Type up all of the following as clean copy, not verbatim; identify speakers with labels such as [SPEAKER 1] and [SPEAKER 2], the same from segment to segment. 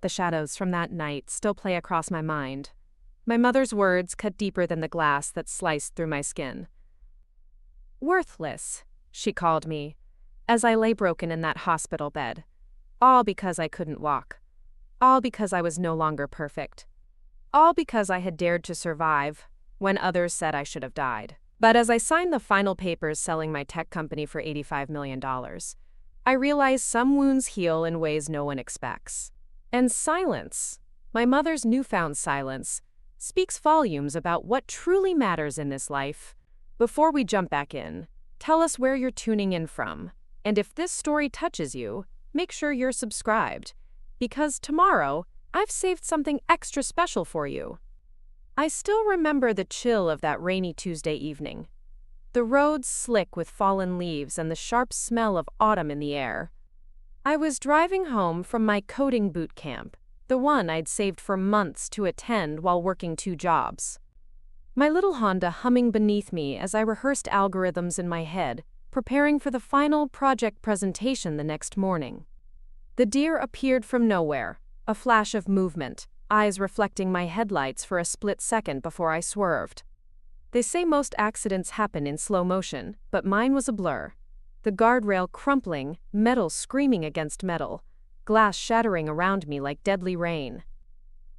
[SPEAKER 1] The shadows from that night still play across my mind. My mother's words cut deeper than the glass that sliced through my skin. Worthless, she called me, as I lay broken in that hospital bed. All because I couldn't walk. All because I was no longer perfect. All because I had dared to survive when others said I should have died. But as I signed the final papers selling my tech company for $85 million, I realized some wounds heal in ways no one expects. And silence, my mother's newfound silence, speaks volumes about what truly matters in this life. Before we jump back in, tell us where you're tuning in from. And if this story touches you, make sure you're subscribed, because tomorrow, I've saved something extra special for you. I still remember the chill of that rainy Tuesday evening. The roads slick with fallen leaves and the sharp smell of autumn in the air. I was driving home from my coding boot camp, the one I'd saved for months to attend while working 2 jobs. My little Honda humming beneath me as I rehearsed algorithms in my head, preparing for the final project presentation the next morning. The deer appeared from nowhere, a flash of movement, eyes reflecting my headlights for a split second before I swerved. They say most accidents happen in slow motion, but mine was a blur. The guardrail crumpling, metal screaming against metal, glass shattering around me like deadly rain.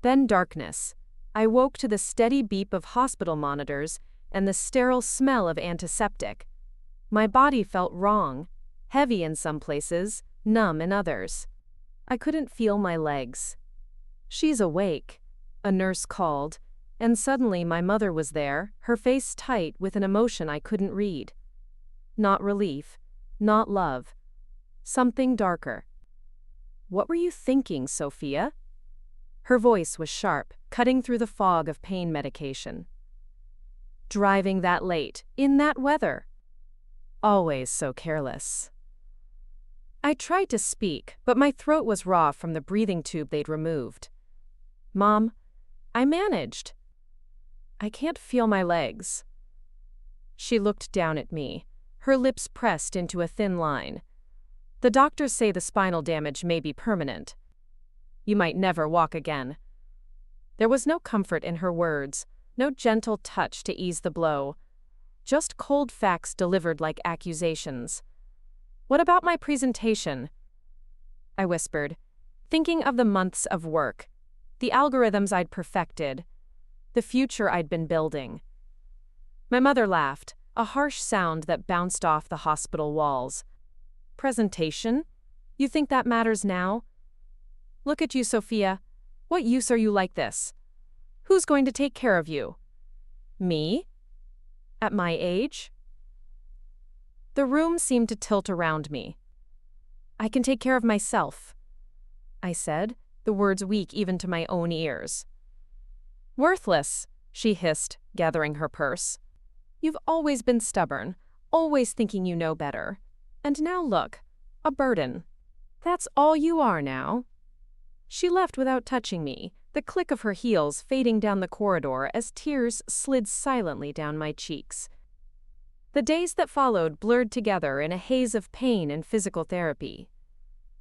[SPEAKER 1] Then darkness. I woke to the steady beep of hospital monitors and the sterile smell of antiseptic. My body felt wrong, heavy in some places, numb in others. I couldn't feel my legs. "She's awake," a nurse called, and suddenly my mother was there, her face tight with an emotion I couldn't read. Not relief, not love. Something darker. "What were you thinking, Sophia?" Her voice was sharp, cutting through the fog of pain medication. "Driving that late, in that weather. Always so careless." I tried to speak, but my throat was raw from the breathing tube they'd removed. "Mom, I managed." "I can't feel my legs." She looked down at me, her lips pressed into a thin line. "The doctors say the spinal damage may be permanent. You might never walk again." There was no comfort in her words, no gentle touch to ease the blow. Just cold facts delivered like accusations. "What about my presentation?" I whispered, thinking of the months of work, the algorithms I'd perfected, the future I'd been building. My mother laughed, a harsh sound that bounced off the hospital walls. "Presentation? You think that matters now? Look at you, Sophia. What use are you like this? Who's going to take care of you? Me? At my age?" The room seemed to tilt around me. "I can take care of myself," I said, the words weak even to my own ears. "Worthless," she hissed, gathering her purse. "You've always been stubborn, always thinking you know better. And now look, a burden. That's all you are now." She left without touching me, the click of her heels fading down the corridor as tears slid silently down my cheeks. The days that followed blurred together in a haze of pain and physical therapy.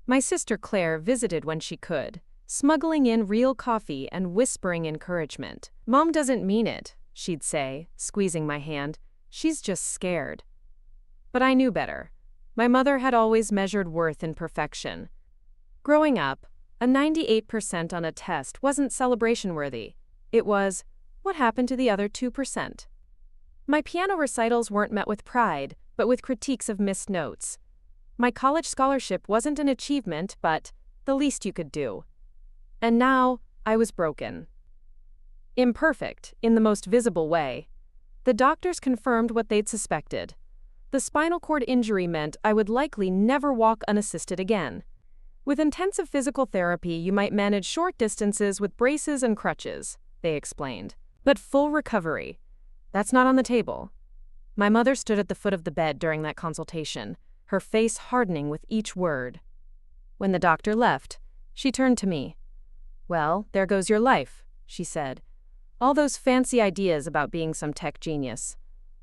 [SPEAKER 1] My sister Claire visited when she could, smuggling in real coffee and whispering encouragement. "Mom doesn't mean it," she'd say, squeezing my hand. "She's just scared." But I knew better. My mother had always measured worth in perfection. Growing up, a 98% on a test wasn't celebration-worthy. It was, what happened to the other 2%? My piano recitals weren't met with pride, but with critiques of missed notes. My college scholarship wasn't an achievement, but the least you could do. And now, I was broken. Imperfect, in the most visible way. The doctors confirmed what they'd suspected. The spinal cord injury meant I would likely never walk unassisted again. With intensive physical therapy, you might manage short distances with braces and crutches, they explained. But full recovery, that's not on the table. My mother stood at the foot of the bed during that consultation, her face hardening with each word. When the doctor left, she turned to me. "Well, there goes your life," she said. "All those fancy ideas about being some tech genius.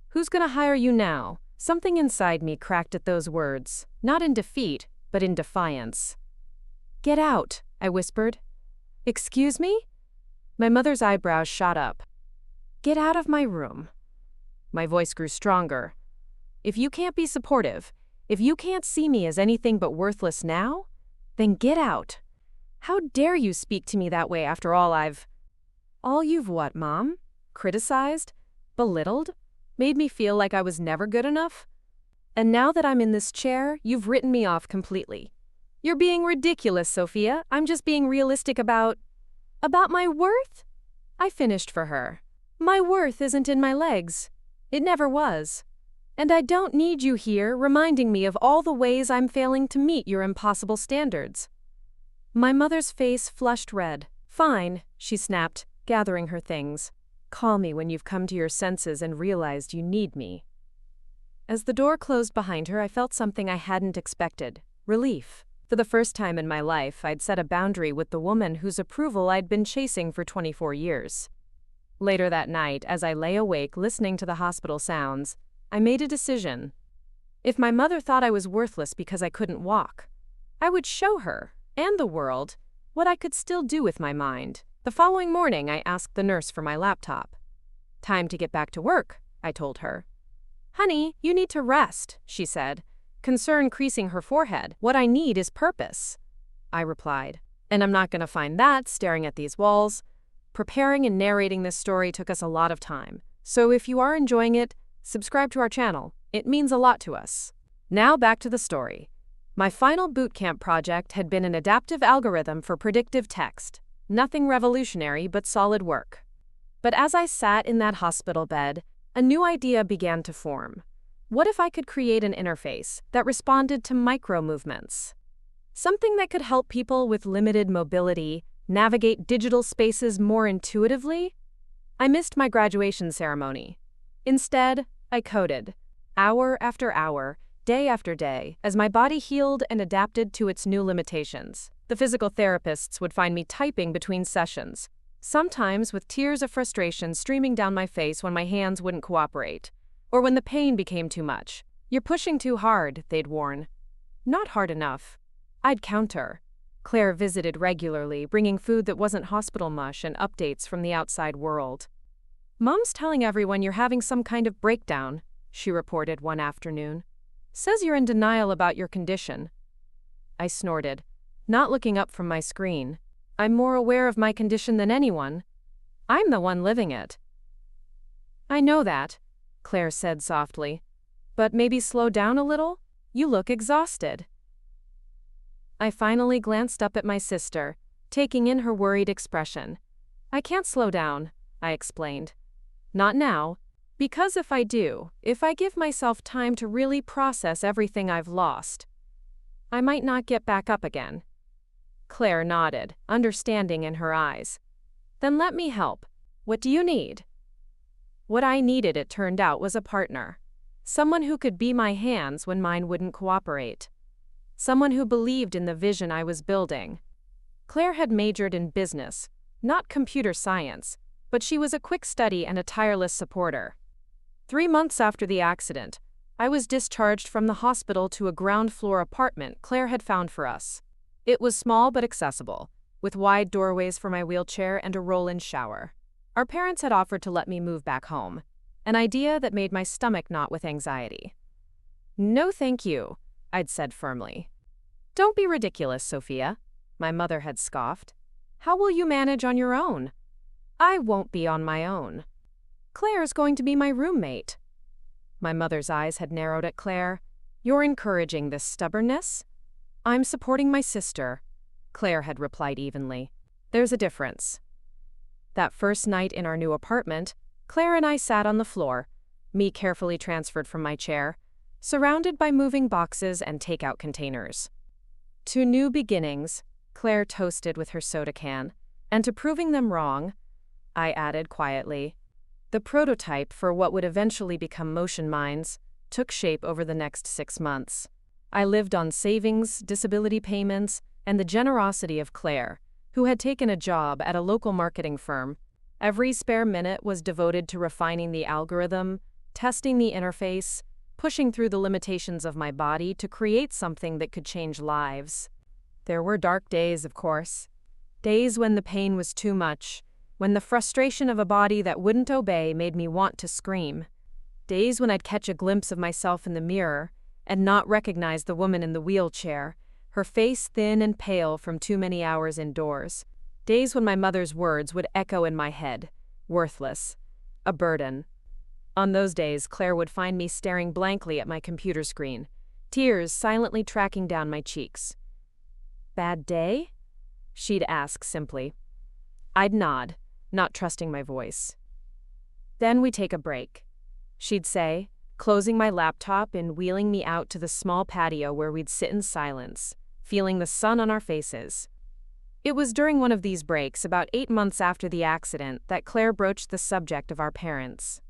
[SPEAKER 1] Who's gonna hire you now?" Something inside me cracked at those words, not in defeat, but in defiance. "Get out," I whispered. Excuse me? My mother's eyebrows shot up. Get out of my room. My voice grew stronger. If you can't be supportive, if you can't see me as anything but worthless now, then get out. How dare you speak to me that way after all you've what, Mom? Criticized? Belittled? Made me feel like I was never good enough? And now that I'm in this chair, you've written me off completely. You're being ridiculous, Sophia. I'm just being realistic about my worth? I finished for her. My worth isn't in my legs. It never was. And I don't need you here reminding me of all the ways I'm failing to meet your impossible standards. My mother's face flushed red. Fine, she snapped, gathering her things. Call me when you've come to your senses and realized you need me. As the door closed behind her, I felt something I hadn't expected. Relief. For the first time in my life, I'd set a boundary with the woman whose approval I'd been chasing for 24 years. Later that night, as I lay awake listening to the hospital sounds, I made a decision. If my mother thought I was worthless because I couldn't walk, I would show her, and the world, what I could still do with my mind. The following morning, I asked the nurse for my laptop. Time to get back to work, I told her. Honey, you need to rest, she said, concern creasing her forehead. What I need is purpose, I replied. And I'm not going to find that staring at these walls. Preparing and narrating this story took us a lot of time. So if you are enjoying it, subscribe to our channel. It means a lot to us. Now back to the story. My final bootcamp project had been an adaptive algorithm for predictive text. Nothing revolutionary, but solid work. But as I sat in that hospital bed, a new idea began to form. What if I could create an interface that responded to micro-movements? Something that could help people with limited mobility navigate digital spaces more intuitively? I missed my graduation ceremony. Instead, I coded, hour after hour, day after day, as my body healed and adapted to its new limitations. The physical therapists would find me typing between sessions, sometimes with tears of frustration streaming down my face when my hands wouldn't cooperate, or when the pain became too much. You're pushing too hard, they'd warn. Not hard enough. I'd counter. Claire visited regularly, bringing food that wasn't hospital mush and updates from the outside world. Mom's telling everyone you're having some kind of breakdown, she reported one afternoon. Says you're in denial about your condition. I snorted, not looking up from my screen. I'm more aware of my condition than anyone. I'm the one living it. I know that, Claire said softly. But maybe slow down a little? You look exhausted. I finally glanced up at my sister, taking in her worried expression. I can't slow down, I explained. Not now. Because if I do, if I give myself time to really process everything I've lost, I might not get back up again. Claire nodded, understanding in her eyes. Then let me help. What do you need? What I needed, it turned out, was a partner. Someone who could be my hands when mine wouldn't cooperate. Someone who believed in the vision I was building. Claire had majored in business, not computer science, but she was a quick study and a tireless supporter. 3 months after the accident, I was discharged from the hospital to a ground-floor apartment Claire had found for us. It was small but accessible, with wide doorways for my wheelchair and a roll-in shower. Our parents had offered to let me move back home, an idea that made my stomach knot with anxiety. No thank you, I'd said firmly. Don't be ridiculous, Sophia, my mother had scoffed. How will you manage on your own? I won't be on my own. Claire's going to be my roommate. My mother's eyes had narrowed at Claire. You're encouraging this stubbornness? I'm supporting my sister, Claire had replied evenly. There's a difference. That first night in our new apartment, Claire and I sat on the floor, me carefully transferred from my chair, surrounded by moving boxes and takeout containers. To new beginnings, Claire toasted with her soda can, and to proving them wrong, I added quietly. The prototype for what would eventually become Motion Minds took shape over the next 6 months. I lived on savings, disability payments, and the generosity of Claire, who had taken a job at a local marketing firm. Every spare minute was devoted to refining the algorithm, testing the interface, pushing through the limitations of my body to create something that could change lives. There were dark days, of course. Days when the pain was too much, when the frustration of a body that wouldn't obey made me want to scream. Days when I'd catch a glimpse of myself in the mirror and not recognize the woman in the wheelchair, her face thin and pale from too many hours indoors. Days when my mother's words would echo in my head, worthless, a burden. On those days, Claire would find me staring blankly at my computer screen, tears silently tracking down my cheeks. "Bad day?" she'd ask simply. I'd nod, not trusting my voice. "Then we take a break," she'd say, closing my laptop and wheeling me out to the small patio where we'd sit in silence, feeling the sun on our faces. It was during one of these breaks, about 8 months after the accident, that Claire broached the subject of our parents.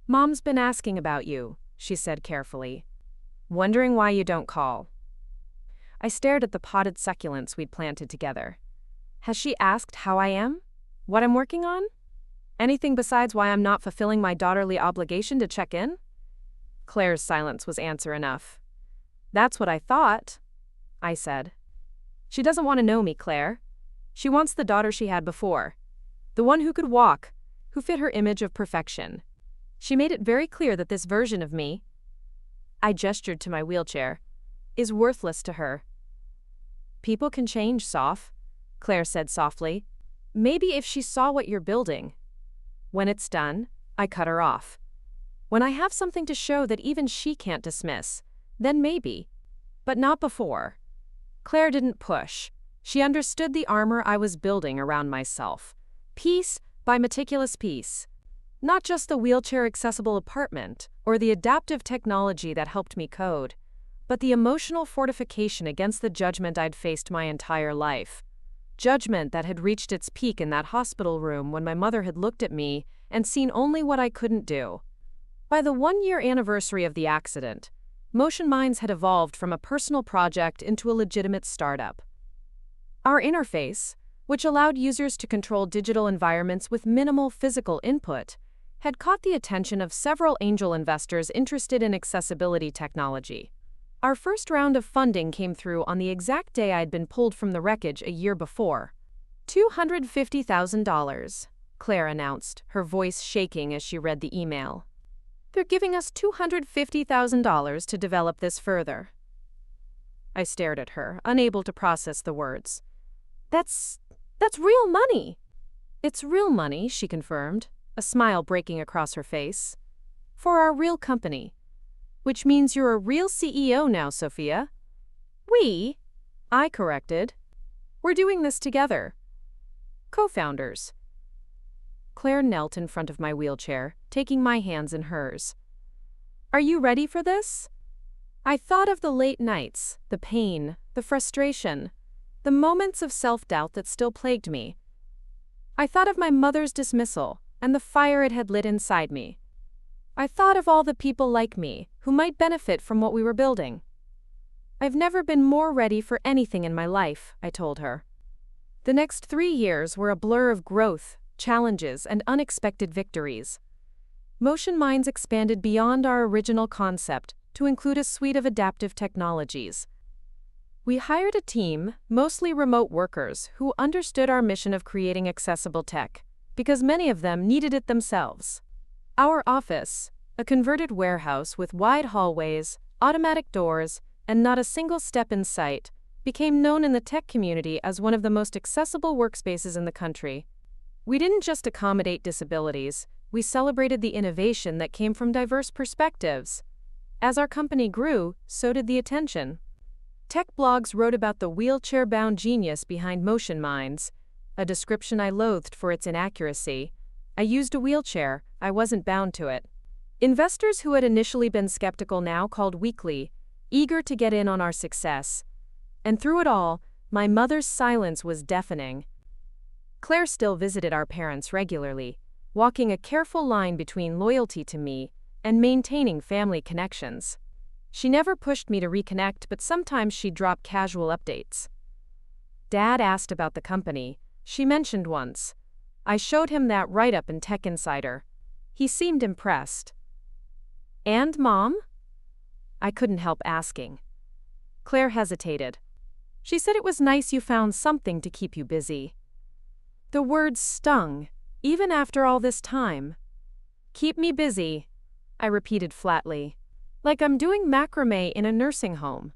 [SPEAKER 1] "Mom's been asking about you," she said carefully. "Wondering why you don't call." I stared at the potted succulents we'd planted together. Has she asked how I am? What I'm working on? Anything besides why I'm not fulfilling my daughterly obligation to check in? Claire's silence was answer enough. "That's what I thought," I said. "She doesn't want to know me, Claire. She wants the daughter she had before. The one who could walk, who fit her image of perfection. She made it very clear that this version of me," I gestured to my wheelchair, "is worthless to her." "People can change, Soph," Claire said softly. "Maybe if she saw what you're building." When it's done, I cut her off. When I have something to show that even she can't dismiss, then maybe. But not before. Claire didn't push. She understood the armor I was building around myself, piece by meticulous piece. Not just the wheelchair-accessible apartment or the adaptive technology that helped me code, but the emotional fortification against the judgment I'd faced my entire life. Judgment that had reached its peak in that hospital room when my mother had looked at me and seen only what I couldn't do. By the 1-year anniversary of the accident, Motion Minds had evolved from a personal project into a legitimate startup. Our interface, which allowed users to control digital environments with minimal physical input, had caught the attention of several angel investors interested in accessibility technology. Our first round of funding came through on the exact day I'd been pulled from the wreckage a year before. $250,000, Claire announced, her voice shaking as she read the email. "They're giving us $250,000 to develop this further." I stared at her, unable to process the words. That's real money." "It's real money," she confirmed, a smile breaking across her face. "For our real company. Which means you're a real CEO now, Sophia." "We?" I corrected. "We're doing this together. Co-founders." Claire knelt in front of my wheelchair, taking my hands in hers. "Are you ready for this?" I thought of the late nights, the pain, the frustration, the moments of self-doubt that still plagued me. I thought of my mother's dismissal and the fire it had lit inside me. I thought of all the people like me who might benefit from what we were building. "I've never been more ready for anything in my life," I told her. The next 3 years were a blur of growth, challenges, and unexpected victories. Motion Minds expanded beyond our original concept to include a suite of adaptive technologies. We hired a team, mostly remote workers, who understood our mission of creating accessible tech, because many of them needed it themselves. Our office, a converted warehouse with wide hallways, automatic doors, and not a single step in sight, became known in the tech community as one of the most accessible workspaces in the country. We didn't just accommodate disabilities, we celebrated the innovation that came from diverse perspectives. As our company grew, so did the attention. Tech blogs wrote about the wheelchair-bound genius behind Motion Minds, a description I loathed for its inaccuracy. I used a wheelchair, I wasn't bound to it. Investors who had initially been skeptical now called weekly, eager to get in on our success. And through it all, my mother's silence was deafening. Claire still visited our parents regularly, walking a careful line between loyalty to me and maintaining family connections. She never pushed me to reconnect, but sometimes she'd drop casual updates. Dad asked about the company, she mentioned once. I showed him that write-up in Tech Insider. He seemed impressed. "And Mom?" I couldn't help asking. Claire hesitated. She said it was nice you found something to keep you busy. The words stung, even after all this time. Keep me busy, I repeated flatly, like I'm doing macrame in a nursing home.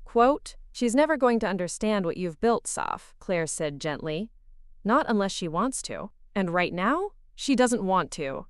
[SPEAKER 1] Quote, she's never going to understand what you've built, Saf, Claire said gently. Not unless she wants to. And right now, she doesn't want to.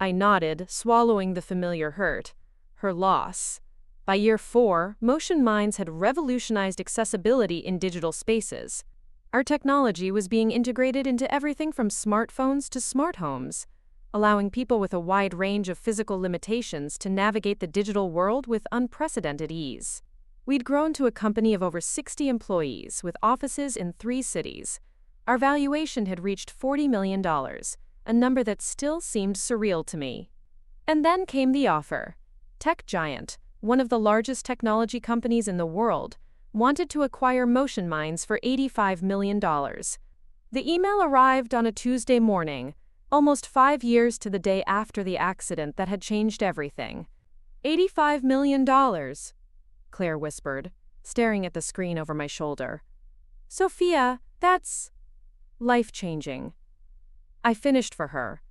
[SPEAKER 1] I nodded, swallowing the familiar hurt. Her loss. By year 4, Motion Minds had revolutionized accessibility in digital spaces. Our technology was being integrated into everything from smartphones to smart homes, allowing people with a wide range of physical limitations to navigate the digital world with unprecedented ease. We'd grown to a company of over 60 employees with offices in 3 cities. Our valuation had reached $40 million, a number that still seemed surreal to me. And then came the offer. Tech giant, one of the largest technology companies in the world, wanted to acquire Motion Minds for $85 million. The email arrived on a Tuesday morning, almost 5 years to the day after the accident that had changed everything. $85 million, Claire whispered, staring at the screen over my shoulder. Sophia, that's life-changing. I finished for her.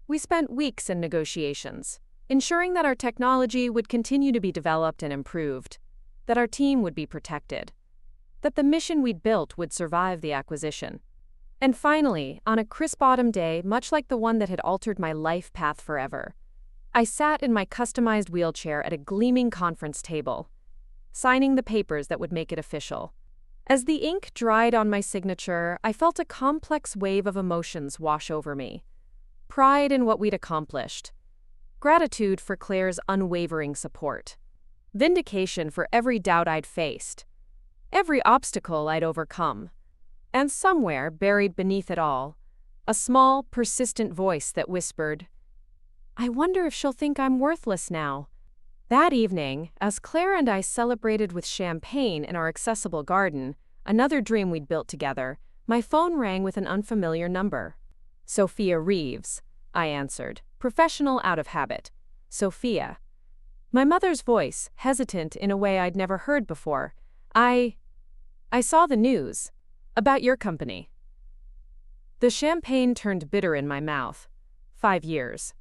[SPEAKER 1] We spent weeks in negotiations, ensuring that our technology would continue to be developed and improved, that our team would be protected, that the mission we'd built would survive the acquisition. And finally, on a crisp autumn day, much like the one that had altered my life path forever, I sat in my customized wheelchair at a gleaming conference table, signing the papers that would make it official. As the ink dried on my signature, I felt a complex wave of emotions wash over me. Pride in what we'd accomplished. Gratitude for Claire's unwavering support. Vindication for every doubt I'd faced. Every obstacle I'd overcome. And somewhere, buried beneath it all, a small, persistent voice that whispered, I wonder if she'll think I'm worthless now. That evening, as Claire and I celebrated with champagne in our accessible garden, another dream we'd built together, my phone rang with an unfamiliar number. Sophia Reeves, I answered, professional out of habit. Sophia. My mother's voice, hesitant in a way I'd never heard before. I saw the news. About your company. The champagne turned bitter in my mouth. 5 years.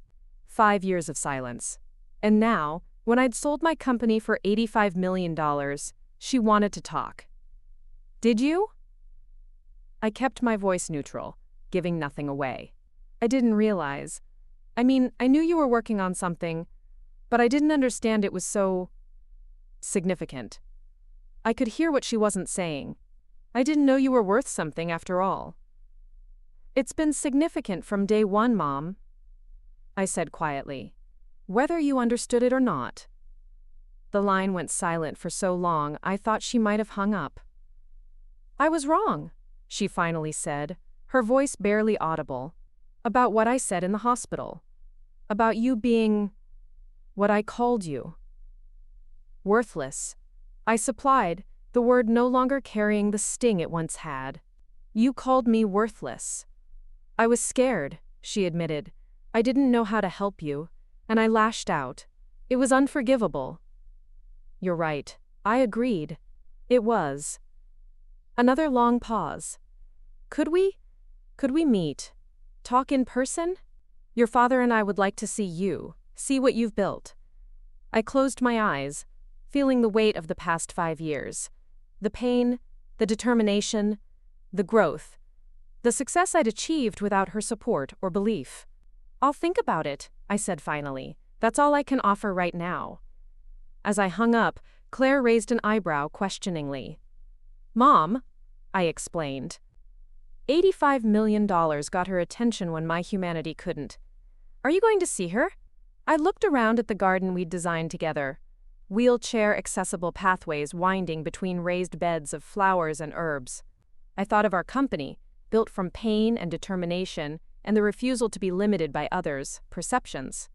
[SPEAKER 1] 5 years of silence. And now, when I'd sold my company for $85 million, she wanted to talk. Did you? I kept my voice neutral, giving nothing away. I didn't realize. I knew you were working on something, but I didn't understand it was so significant. I could hear what she wasn't saying. I didn't know you were worth something after all. It's been significant from day one, Mom, I said quietly. Whether you understood it or not. The line went silent for so long I thought she might have hung up. I was wrong, she finally said, her voice barely audible. About what I said in the hospital. About you being what I called you. Worthless. I supplied, the word no longer carrying the sting it once had. You called me worthless. I was scared, she admitted. I didn't know how to help you, and I lashed out. It was unforgivable. You're right, I agreed. It was. Another long pause. Could we meet? Talk in person? Your father and I would like to see you, see what you've built. I closed my eyes, feeling the weight of the past 5 years. The pain, the determination, the growth, the success I'd achieved without her support or belief. I'll think about it, I said finally. That's all I can offer right now. As I hung up, Claire raised an eyebrow questioningly. Mom, I explained. $85 million got her attention when my humanity couldn't. Are you going to see her? I looked around at the garden we'd designed together. Wheelchair-accessible pathways winding between raised beds of flowers and herbs. I thought of our company, built from pain and determination, and the refusal to be limited by others' perceptions.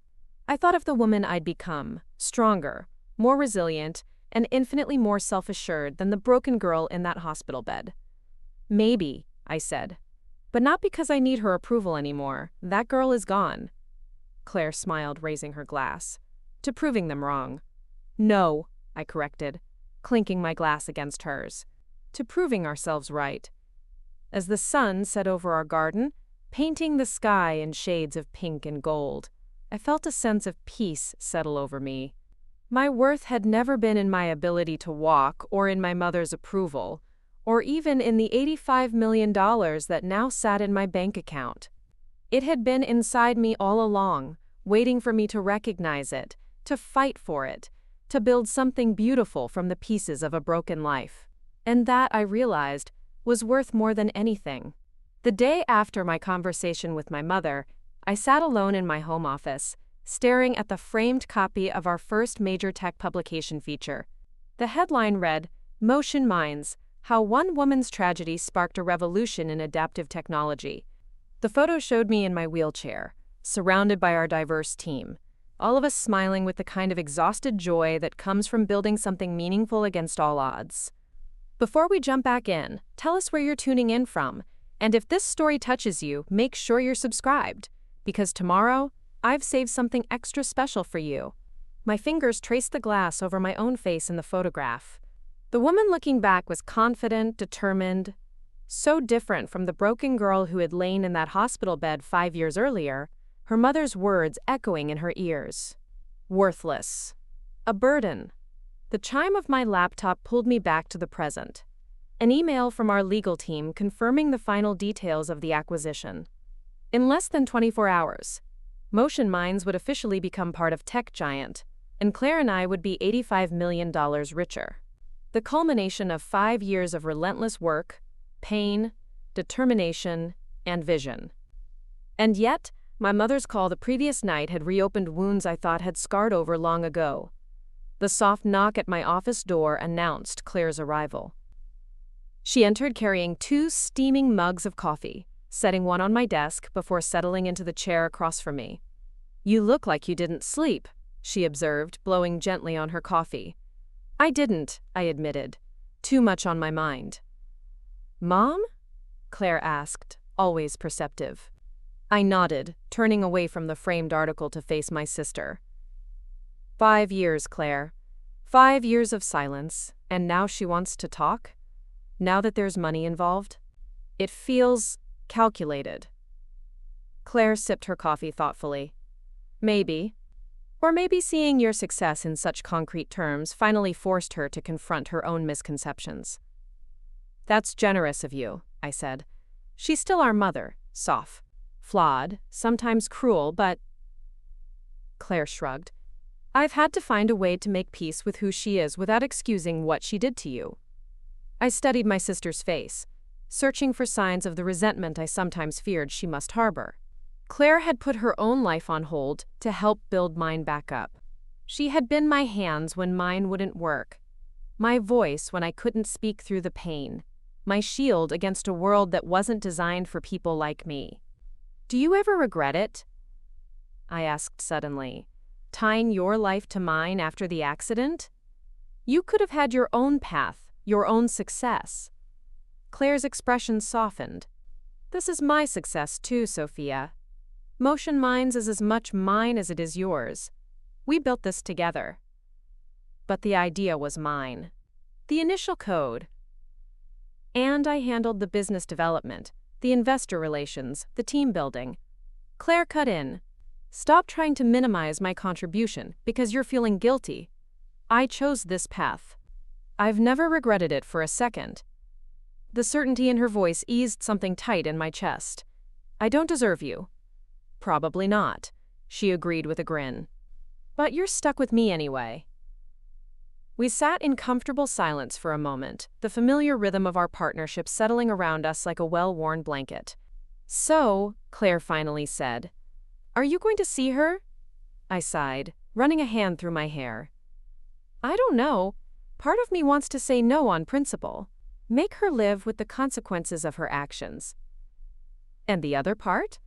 [SPEAKER 1] I thought of the woman I'd become, stronger, more resilient, and infinitely more self-assured than the broken girl in that hospital bed. Maybe, I said. But not because I need her approval anymore. That girl is gone. Claire smiled, raising her glass. To proving them wrong. No, I corrected, clinking my glass against hers. to proving ourselves right. As the sun set over our garden, painting the sky in shades of pink and gold, I felt a sense of peace settle over me. My worth had never been in my ability to walk or in my mother's approval, or even in the $85 million that now sat in my bank account. It had been inside me all along, waiting for me to recognize it, to fight for it, to build something beautiful from the pieces of a broken life. And that, I realized, was worth more than anything. The day after my conversation with my mother, I sat alone in my home office, staring at the framed copy of our first major tech publication feature. The headline read, "Motion Minds: How One Woman's Tragedy Sparked a Revolution in Adaptive Technology." The photo showed me in my wheelchair, surrounded by our diverse team, all of us smiling with the kind of exhausted joy that comes from building something meaningful against all odds. Before we jump back in, tell us where you're tuning in from, and if this story touches you, make sure you're subscribed, because tomorrow, I've saved something extra special for you. My fingers traced the glass over my own face in the photograph. The woman looking back was confident, determined, so different from the broken girl who had lain in that hospital bed 5 years earlier, her mother's words echoing in her ears. Worthless. A burden. The chime of my laptop pulled me back to the present. An email from our legal team confirming the final details of the acquisition. In less than 24 hours, Motion Minds would officially become part of Tech Giant, and Claire and I would be $85 million richer. The culmination of 5 years of relentless work, pain, determination, and vision. And yet, my mother's call the previous night had reopened wounds I thought had scarred over long ago. The soft knock at my office door announced Claire's arrival. She entered carrying 2 steaming mugs of coffee, setting one on my desk before settling into the chair across from me. "You look like you didn't sleep," she observed, blowing gently on her coffee. "I didn't," I admitted. "Too much on my mind." "Mom?" Claire asked, always perceptive. I nodded, turning away from the framed article to face my sister. 5 years, Claire. 5 years of silence, and now she wants to talk? Now that there's money involved? It feels calculated. Claire sipped her coffee thoughtfully. Maybe. Or maybe seeing your success in such concrete terms finally forced her to confront her own misconceptions. "That's generous of you," I said. "She's still our mother, soft, flawed, sometimes cruel, but—" Claire shrugged. "I've had to find a way to make peace with who she is without excusing what she did to you." I studied my sister's face, searching for signs of the resentment I sometimes feared she must harbor. Claire had put her own life on hold to help build mine back up. She had been my hands when mine wouldn't work, my voice when I couldn't speak through the pain, my shield against a world that wasn't designed for people like me. "Do you ever regret it?" I asked suddenly, "tying your life to mine after the accident? You could have had your own path, your own success." Claire's expression softened. "This is my success too, Sophia. Motion Minds is as much mine as it is yours. We built this together. But the idea was mine. The initial code. And I handled the business development, the investor relations, the team building." Claire cut in. "Stop trying to minimize my contribution because you're feeling guilty. I chose this path. I've never regretted it for a second." The certainty in her voice eased something tight in my chest. "I don't deserve you." "Probably not," she agreed with a grin. "But you're stuck with me anyway." We sat in comfortable silence for a moment, the familiar rhythm of our partnership settling around us like a well-worn blanket. "So," Claire finally said, "are you going to see her?" I sighed, running a hand through my hair. "I don't know. Part of me wants to say no on principle. Make her live with the consequences of her actions. And the other part?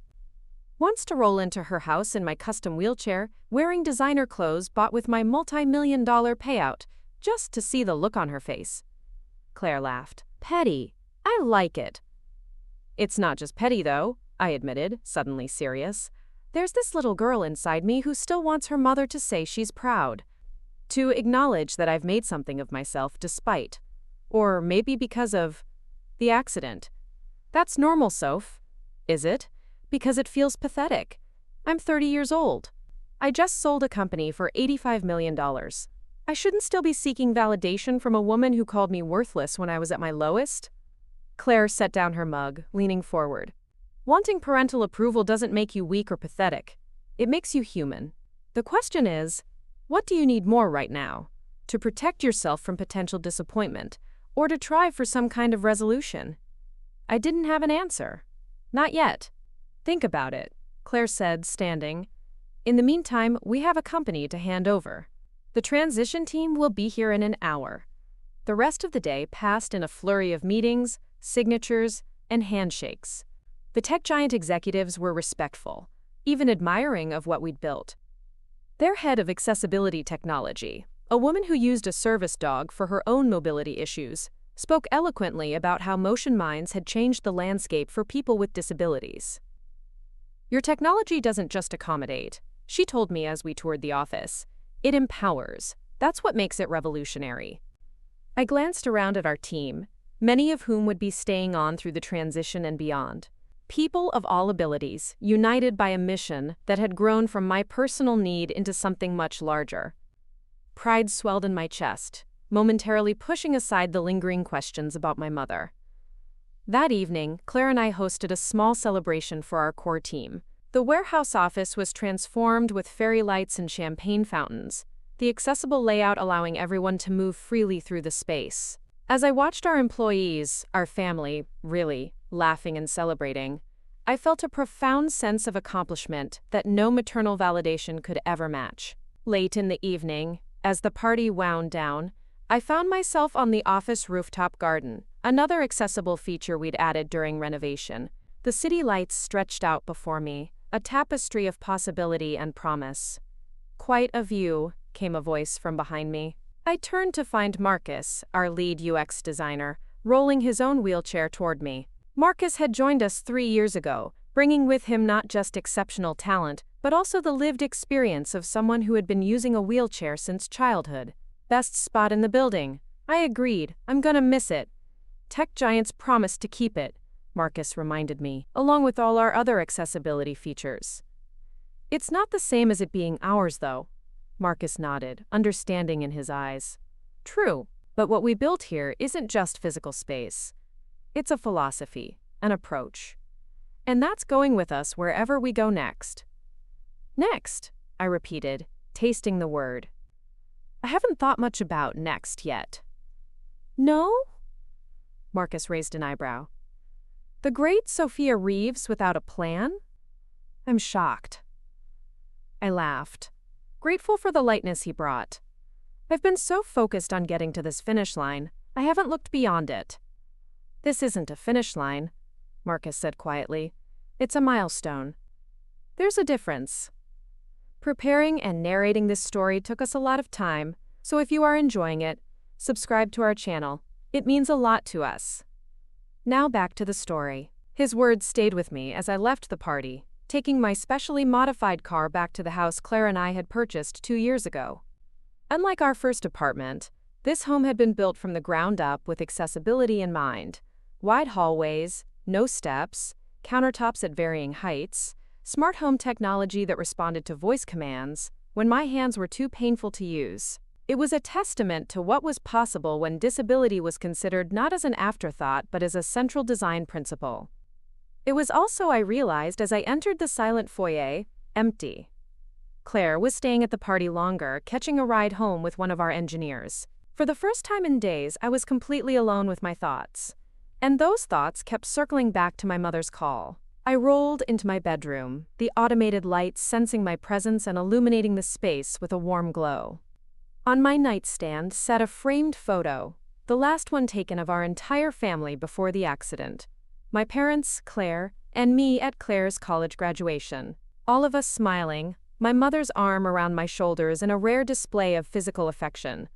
[SPEAKER 1] Wants to roll into her house in my custom wheelchair, wearing designer clothes bought with my multi-million-dollar payout, just to see the look on her face." Claire laughed. "Petty. I like it." "It's not just petty, though," I admitted, suddenly serious. "There's this little girl inside me who still wants her mother to say she's proud. To acknowledge that I've made something of myself despite. Or maybe because of the accident. That's normal, Soph. Is it? Because it feels pathetic. I'm 30 years old. I just sold a company for $85 million. I shouldn't still be seeking validation from a woman who called me worthless when I was at my lowest? Claire set down her mug, leaning forward. Wanting parental approval doesn't make you weak or pathetic. It makes you human. The question is, what do you need more right now? To protect yourself from potential disappointment, or to try for some kind of resolution? I didn't have an answer. Not yet. Think about it, Claire said, standing. In the meantime, we have a company to hand over. The transition team will be here in an hour. The rest of the day passed in a flurry of meetings, signatures, and handshakes. The tech giant executives were respectful, even admiring of what we'd built. Their head of accessibility technology, a woman who used a service dog for her own mobility issues, spoke eloquently about how Motion Minds had changed the landscape for people with disabilities. Your technology doesn't just accommodate, she told me as we toured the office. It empowers. That's what makes it revolutionary. I glanced around at our team, many of whom would be staying on through the transition and beyond. People of all abilities, united by a mission that had grown from my personal need into something much larger. Pride swelled in my chest, momentarily pushing aside the lingering questions about my mother. That evening, Claire and I hosted a small celebration for our core team. The warehouse office was transformed with fairy lights and champagne fountains, the accessible layout allowing everyone to move freely through the space. As I watched our employees, our family, really, laughing and celebrating, I felt a profound sense of accomplishment that no maternal validation could ever match. Late in the evening, as the party wound down, I found myself on the office rooftop garden, another accessible feature we'd added during renovation. The city lights stretched out before me, a tapestry of possibility and promise. "Quite a view," came a voice from behind me. I turned to find Marcus, our lead UX designer, rolling his own wheelchair toward me. Marcus had joined us 3 years ago, bringing with him not just exceptional talent, but also the lived experience of someone who had been using a wheelchair since childhood. "Best spot in the building." I agreed. "I'm gonna miss it." "Tech giants promised to keep it," Marcus reminded me, "along with all our other accessibility features." "It's not the same as it being ours, though." Marcus nodded, understanding in his eyes. "True, but what we built here isn't just physical space. It's a philosophy, an approach. And that's going with us wherever we go next." "Next," I repeated, tasting the word. "I haven't thought much about next yet." "No?" Marcus raised an eyebrow. "The great Sophia Reeves without a plan?" I'm shocked. I laughed, grateful for the lightness he brought. I've been so focused on getting to this finish line, I haven't looked beyond it. "This isn't a finish line," Marcus said quietly. "It's a milestone. There's a difference." Preparing and narrating this story took us a lot of time, so if you are enjoying it, subscribe to our channel. It means a lot to us. Now back to the story. His words stayed with me as I left the party, taking my specially modified car back to the house Claire and I had purchased 2 years ago. Unlike our first apartment, this home had been built from the ground up with accessibility in mind. Wide hallways, no steps, countertops at varying heights, smart home technology that responded to voice commands when my hands were too painful to use. It was a testament to what was possible when disability was considered not as an afterthought but as a central design principle. It was also, I realized as I entered the silent foyer, empty. Claire was staying at the party longer, catching a ride home with one of our engineers. For the first time in days, I was completely alone with my thoughts. And those thoughts kept circling back to my mother's call. I rolled into my bedroom, the automated lights sensing my presence and illuminating the space with a warm glow. On my nightstand sat a framed photo, the last one taken of our entire family before the accident. My parents, Claire, and me at Claire's college graduation. All of us smiling, my mother's arm around my shoulders in a rare display of physical affection.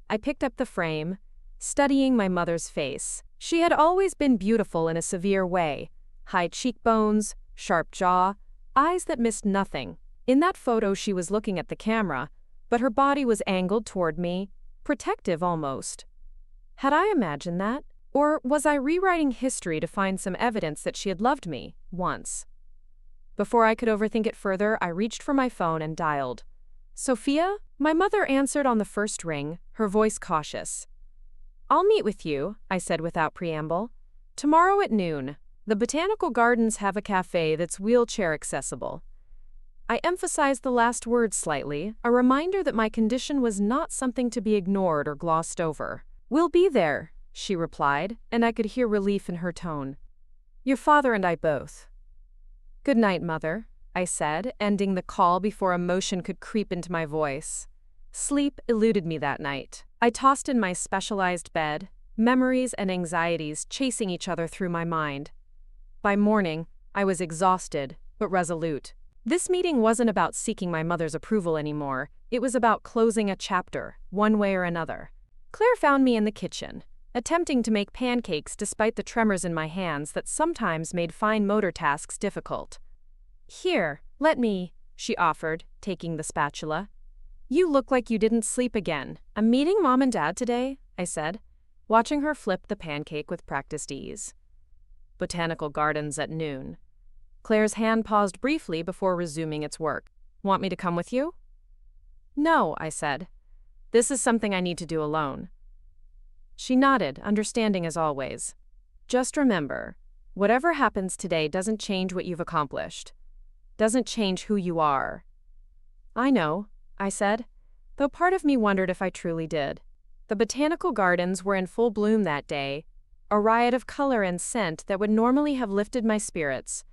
[SPEAKER 1] I picked up the frame, studying my mother's face. She had always been beautiful in a severe way. High cheekbones, sharp jaw, eyes that missed nothing. In that photo she was looking at the camera, but her body was angled toward me, protective almost. Had I imagined that? Or was I rewriting history to find some evidence that she had loved me, once? Before I could overthink it further, I reached for my phone and dialed. Sophia? My mother answered on the first ring, her voice cautious. I'll meet with you, I said without preamble. Tomorrow at noon. The Botanical Gardens have a cafe that's wheelchair accessible. I emphasized the last word slightly, a reminder that my condition was not something to be ignored or glossed over. We'll be there, she replied, and I could hear relief in her tone. Your father and I both. Good night, Mother, I said, ending the call before emotion could creep into my voice. Sleep eluded me that night. I tossed in my specialized bed, memories and anxieties chasing each other through my mind. By morning, I was exhausted, but resolute. This meeting wasn't about seeking my mother's approval anymore. It was about closing a chapter, one way or another. Claire found me in the kitchen, attempting to make pancakes despite the tremors in my hands that sometimes made fine motor tasks difficult. Here, let me, she offered, taking the spatula. You look like you didn't sleep again. I'm meeting Mom and Dad today, I said, watching her flip the pancake with practiced ease. Botanical Gardens at noon. Claire's hand paused briefly before resuming its work. Want me to come with you? No, I said. This is something I need to do alone. She nodded, understanding as always. Just remember, whatever happens today doesn't change what you've accomplished. Doesn't change who you are. I know, I said, though part of me wondered if I truly did. The Botanical Gardens were in full bloom that day, a riot of color and scent that would normally have lifted my spirits.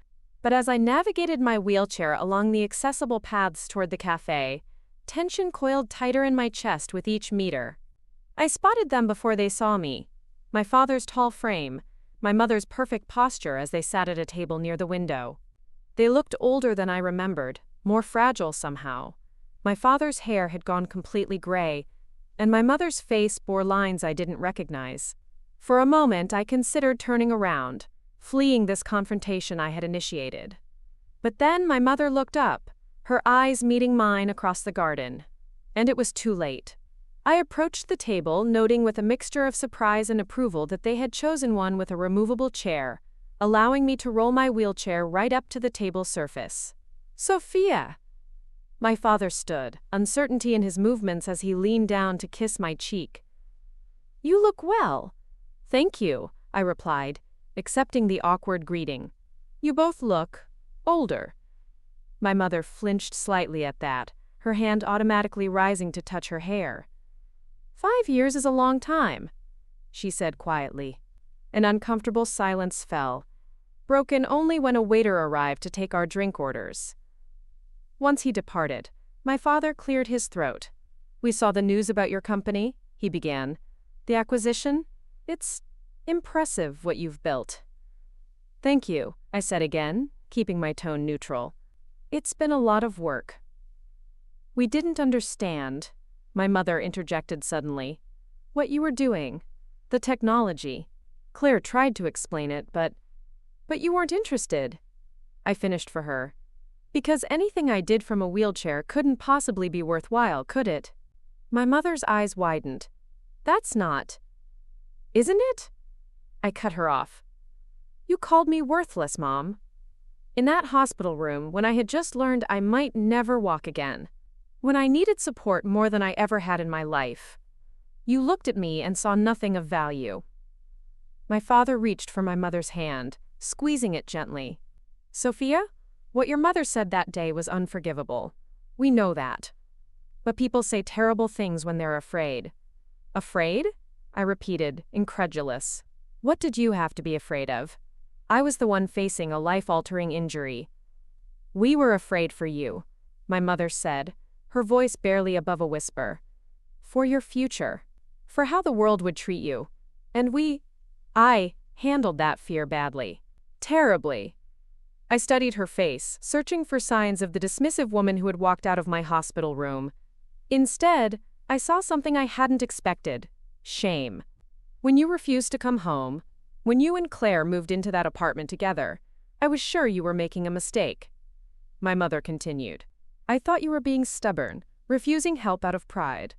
[SPEAKER 1] But as I navigated my wheelchair along the accessible paths toward the cafe, tension coiled tighter in my chest with each meter. I spotted them before they saw me. My father's tall frame, my mother's perfect posture as they sat at a table near the window. They looked older than I remembered, more fragile somehow. My father's hair had gone completely gray, and my mother's face bore lines I didn't recognize. For a moment, I considered turning around, fleeing this confrontation I had initiated. But then my mother looked up, her eyes meeting mine across the garden. And it was too late. I approached the table, noting with a mixture of surprise and approval that they had chosen one with a removable chair, allowing me to roll my wheelchair right up to the table surface. Sophia! My father stood, uncertainty in his movements as he leaned down to kiss my cheek. You look well. Thank you, I replied, accepting the awkward greeting. You both look older. My mother flinched slightly at that, her hand automatically rising to touch her hair. 5 years is a long time, she said quietly. An uncomfortable silence fell, broken only when a waiter arrived to take our drink orders. Once he departed, my father cleared his throat. We saw the news about your company, he began. The acquisition? It's impressive what you've built. Thank you, I said again, keeping my tone neutral. It's been a lot of work. We didn't understand, my mother interjected suddenly. What you were doing. The technology. Claire tried to explain it, but you weren't interested. I finished for her. Because anything I did from a wheelchair couldn't possibly be worthwhile, could it? My mother's eyes widened. That's not. Isn't it? I cut her off. You called me worthless, Mom. In that hospital room, when I had just learned I might never walk again. When I needed support more than I ever had in my life. You looked at me and saw nothing of value. My father reached for my mother's hand, squeezing it gently. Sophia? What your mother said that day was unforgivable. We know that. But people say terrible things when they're afraid. Afraid? I repeated, incredulous. What did you have to be afraid of? I was the one facing a life-altering injury. We were afraid for you, my mother said, her voice barely above a whisper. For your future. For how the world would treat you. And I handled that fear badly. Terribly. I studied her face, searching for signs of the dismissive woman who had walked out of my hospital room. Instead, I saw something I hadn't expected. Shame. When you refused to come home, when you and Claire moved into that apartment together, I was sure you were making a mistake. My mother continued. I thought you were being stubborn, refusing help out of pride.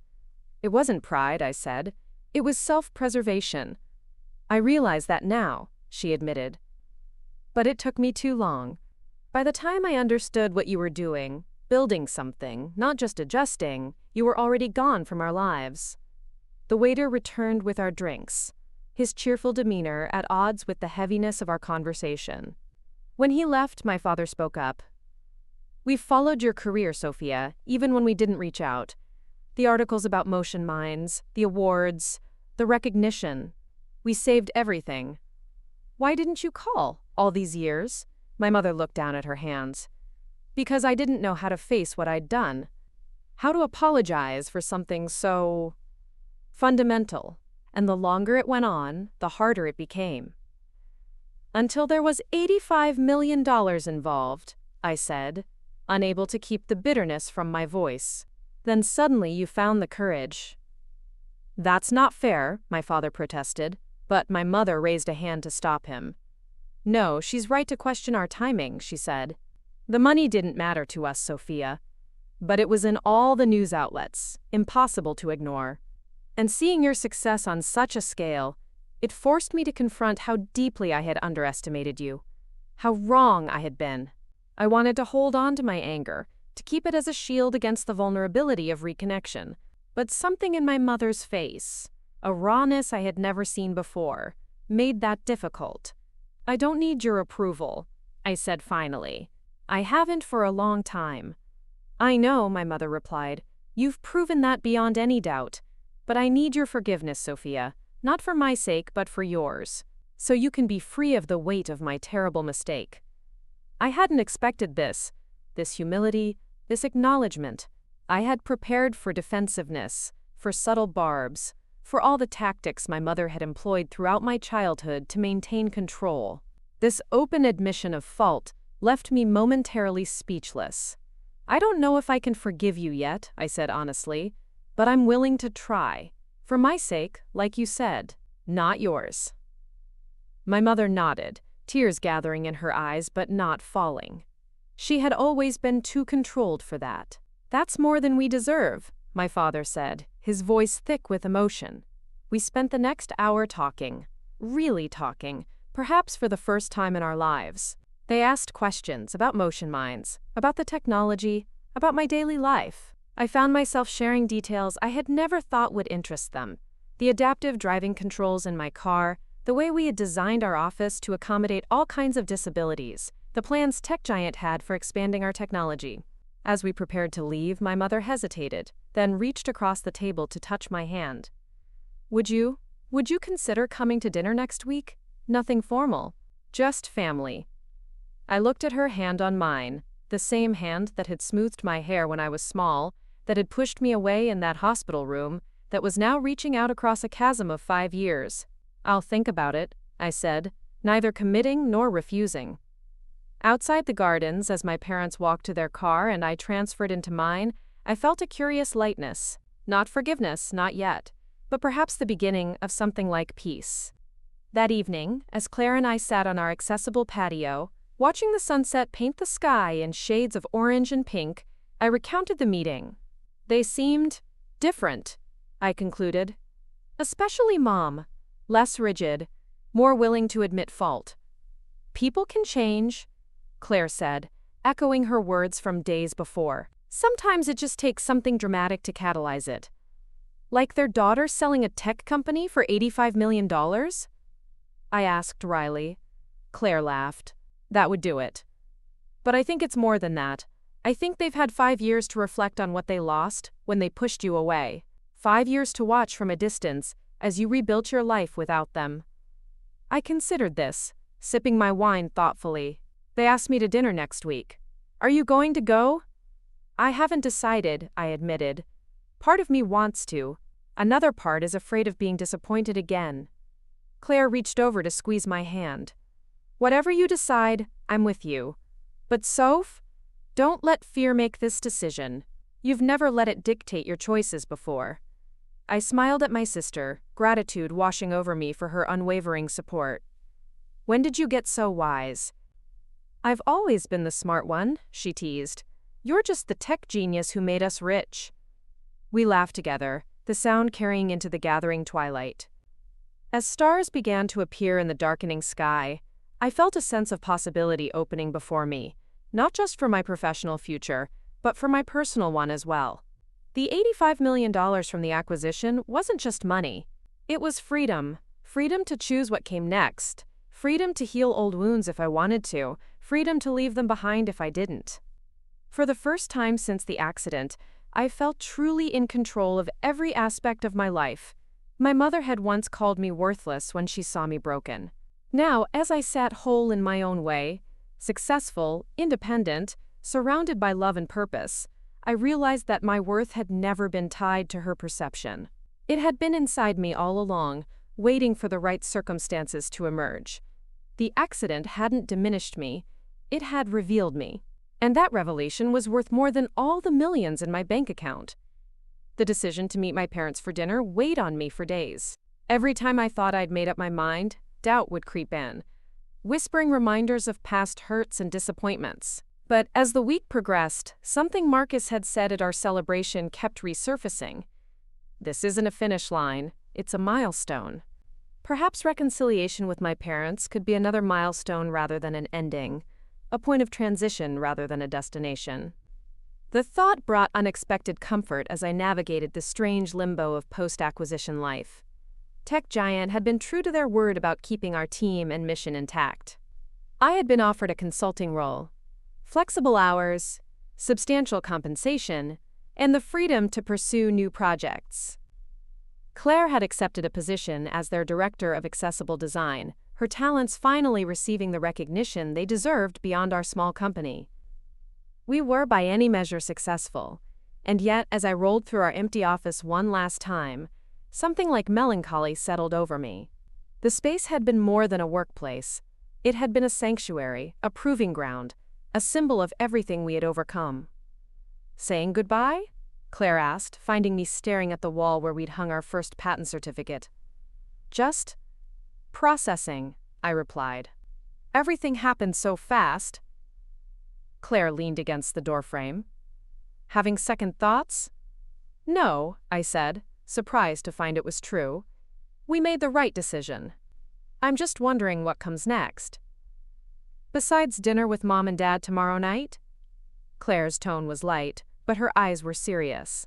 [SPEAKER 1] It wasn't pride, I said. It was self-preservation. I realize that now, she admitted. But it took me too long. By the time I understood what you were doing, building something, not just adjusting, you were already gone from our lives. The waiter returned with our drinks, his cheerful demeanor at odds with the heaviness of our conversation. When he left, my father spoke up. "We've followed your career, Sophia, even when we didn't reach out. The articles about motion minds, the awards, the recognition. We saved everything. Why didn't you call all these years?" My mother looked down at her hands. "Because I didn't know how to face what I'd done. How to apologize for something so fundamental. And the longer it went on, the harder it became. Until there was $85 million involved," I said, unable to keep the bitterness from my voice. "Then suddenly you found the courage." "That's not fair," my father protested, but my mother raised a hand to stop him. "No, she's right to question our timing," she said. "The money didn't matter to us, Sophia. But it was in all the news outlets, impossible to ignore. And seeing your success on such a scale, it forced me to confront how deeply I had underestimated you, how wrong I had been. I wanted to hold on to my anger, to keep it as a shield against the vulnerability of reconnection. But something in my mother's face, a rawness I had never seen before, made that difficult. "I don't need your approval," I said finally. "I haven't for a long time." "I know," my mother replied. "You've proven that beyond any doubt. But I need your forgiveness, Sophia, not for my sake but for yours, so you can be free of the weight of my terrible mistake." I hadn't expected this humility, this acknowledgement. I had prepared for defensiveness, for subtle barbs, for all the tactics my mother had employed throughout my childhood to maintain control. This open admission of fault left me momentarily speechless. "I don't know if I can forgive you yet," I said honestly, "but I'm willing to try. For my sake, like you said, not yours." My mother nodded, tears gathering in her eyes but not falling. She had always been too controlled for that. "That's more than we deserve," my father said, his voice thick with emotion. We spent the next hour talking, really talking, perhaps for the first time in our lives. They asked questions about motion minds, about the technology, about my daily life. I found myself sharing details I had never thought would interest them. The adaptive driving controls in my car, the way we had designed our office to accommodate all kinds of disabilities, the plans tech giant had for expanding our technology. As we prepared to leave, my mother hesitated, then reached across the table to touch my hand. Would you consider coming to dinner next week? Nothing formal, just family." I looked at her hand on mine, the same hand that had smoothed my hair when I was small, that had pushed me away in that hospital room, that was now reaching out across a chasm of 5 years. "I'll think about it," I said, neither committing nor refusing. Outside the gardens, as my parents walked to their car and I transferred into mine, I felt a curious lightness. Not forgiveness, not yet, but perhaps the beginning of something like peace. That evening, as Claire and I sat on our accessible patio, watching the sunset paint the sky in shades of orange and pink, I recounted the meeting. "They seemed different," I concluded. "Especially Mom. Less rigid, more willing to admit fault." "People can change," Claire said, echoing her words from days before. "Sometimes it just takes something dramatic to catalyze it." "Like their daughter selling a tech company for $85 million? I asked wryly. Claire laughed. "That would do it. But I think it's more than that. I think they've had 5 years to reflect on what they lost when they pushed you away. 5 years to watch from a distance as you rebuilt your life without them." I considered this, sipping my wine thoughtfully. "They asked me to dinner next week. Are you going to go?" "I haven't decided," I admitted. "Part of me wants to. Another part is afraid of being disappointed again." Claire reached over to squeeze my hand. "Whatever you decide, I'm with you. But Soph, don't let fear make this decision. You've never let it dictate your choices before." I smiled at my sister, gratitude washing over me for her unwavering support. "When did you get so wise?" "I've always been the smart one," she teased. "You're just the tech genius who made us rich." We laughed together, the sound carrying into the gathering twilight. As stars began to appear in the darkening sky, I felt a sense of possibility opening before me, not just for my professional future, but for my personal one as well. The $85 million from the acquisition wasn't just money. It was freedom. Freedom to choose what came next. Freedom to heal old wounds if I wanted to. Freedom to leave them behind if I didn't. For the first time since the accident, I felt truly in control of every aspect of my life. My mother had once called me worthless when she saw me broken. Now, as I sat whole in my own way, successful, independent, surrounded by love and purpose, I realized that my worth had never been tied to her perception. It had been inside me all along, waiting for the right circumstances to emerge. The accident hadn't diminished me, it had revealed me. And that revelation was worth more than all the millions in my bank account. The decision to meet my parents for dinner weighed on me for days. Every time I thought I'd made up my mind, doubt would creep in, whispering reminders of past hurts and disappointments. But as the week progressed, something Marcus had said at our celebration kept resurfacing. This isn't a finish line, it's a milestone. Perhaps reconciliation with my parents could be another milestone rather than an ending, a point of transition rather than a destination. The thought brought unexpected comfort as I navigated the strange limbo of post-acquisition life. Tech Giant had been true to their word about keeping our team and mission intact. I had been offered a consulting role, flexible hours, substantial compensation, and the freedom to pursue new projects. Claire had accepted a position as their director of accessible design, her talents finally receiving the recognition they deserved beyond our small company. We were by any measure successful, and yet as I rolled through our empty office one last time, something like melancholy settled over me. The space had been more than a workplace. It had been a sanctuary, a proving ground, a symbol of everything we had overcome. "Saying goodbye?" Claire asked, finding me staring at the wall where we'd hung our first patent certificate. "Just processing," I replied. "Everything happened so fast." Claire leaned against the doorframe. "Having second thoughts?" "No," I said, surprised to find it was true. "We made the right decision. I'm just wondering what comes next." "Besides dinner with Mom and Dad tomorrow night?" Claire's tone was light, but her eyes were serious.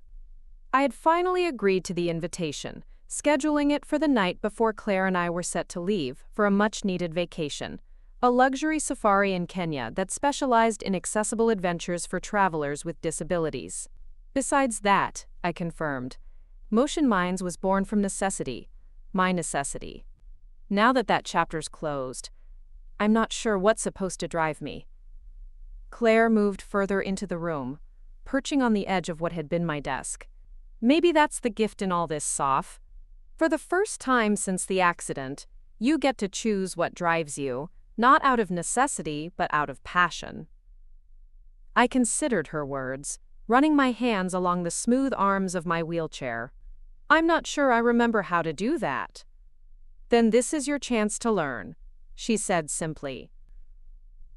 [SPEAKER 1] I had finally agreed to the invitation, scheduling it for the night before Claire and I were set to leave for a much-needed vacation, a luxury safari in Kenya that specialized in accessible adventures for travelers with disabilities. "Besides that," I confirmed, Motion Minds was born from necessity, my necessity. Now that that chapter's closed, I'm not sure what's supposed to drive me. Claire moved further into the room, perching on the edge of what had been my desk. "Maybe that's the gift in all this, Soph. For the first time since the accident, you get to choose what drives you, not out of necessity, but out of passion." I considered her words, running my hands along the smooth arms of my wheelchair. "I'm not sure I remember how to do that." "Then this is your chance to learn," she said simply.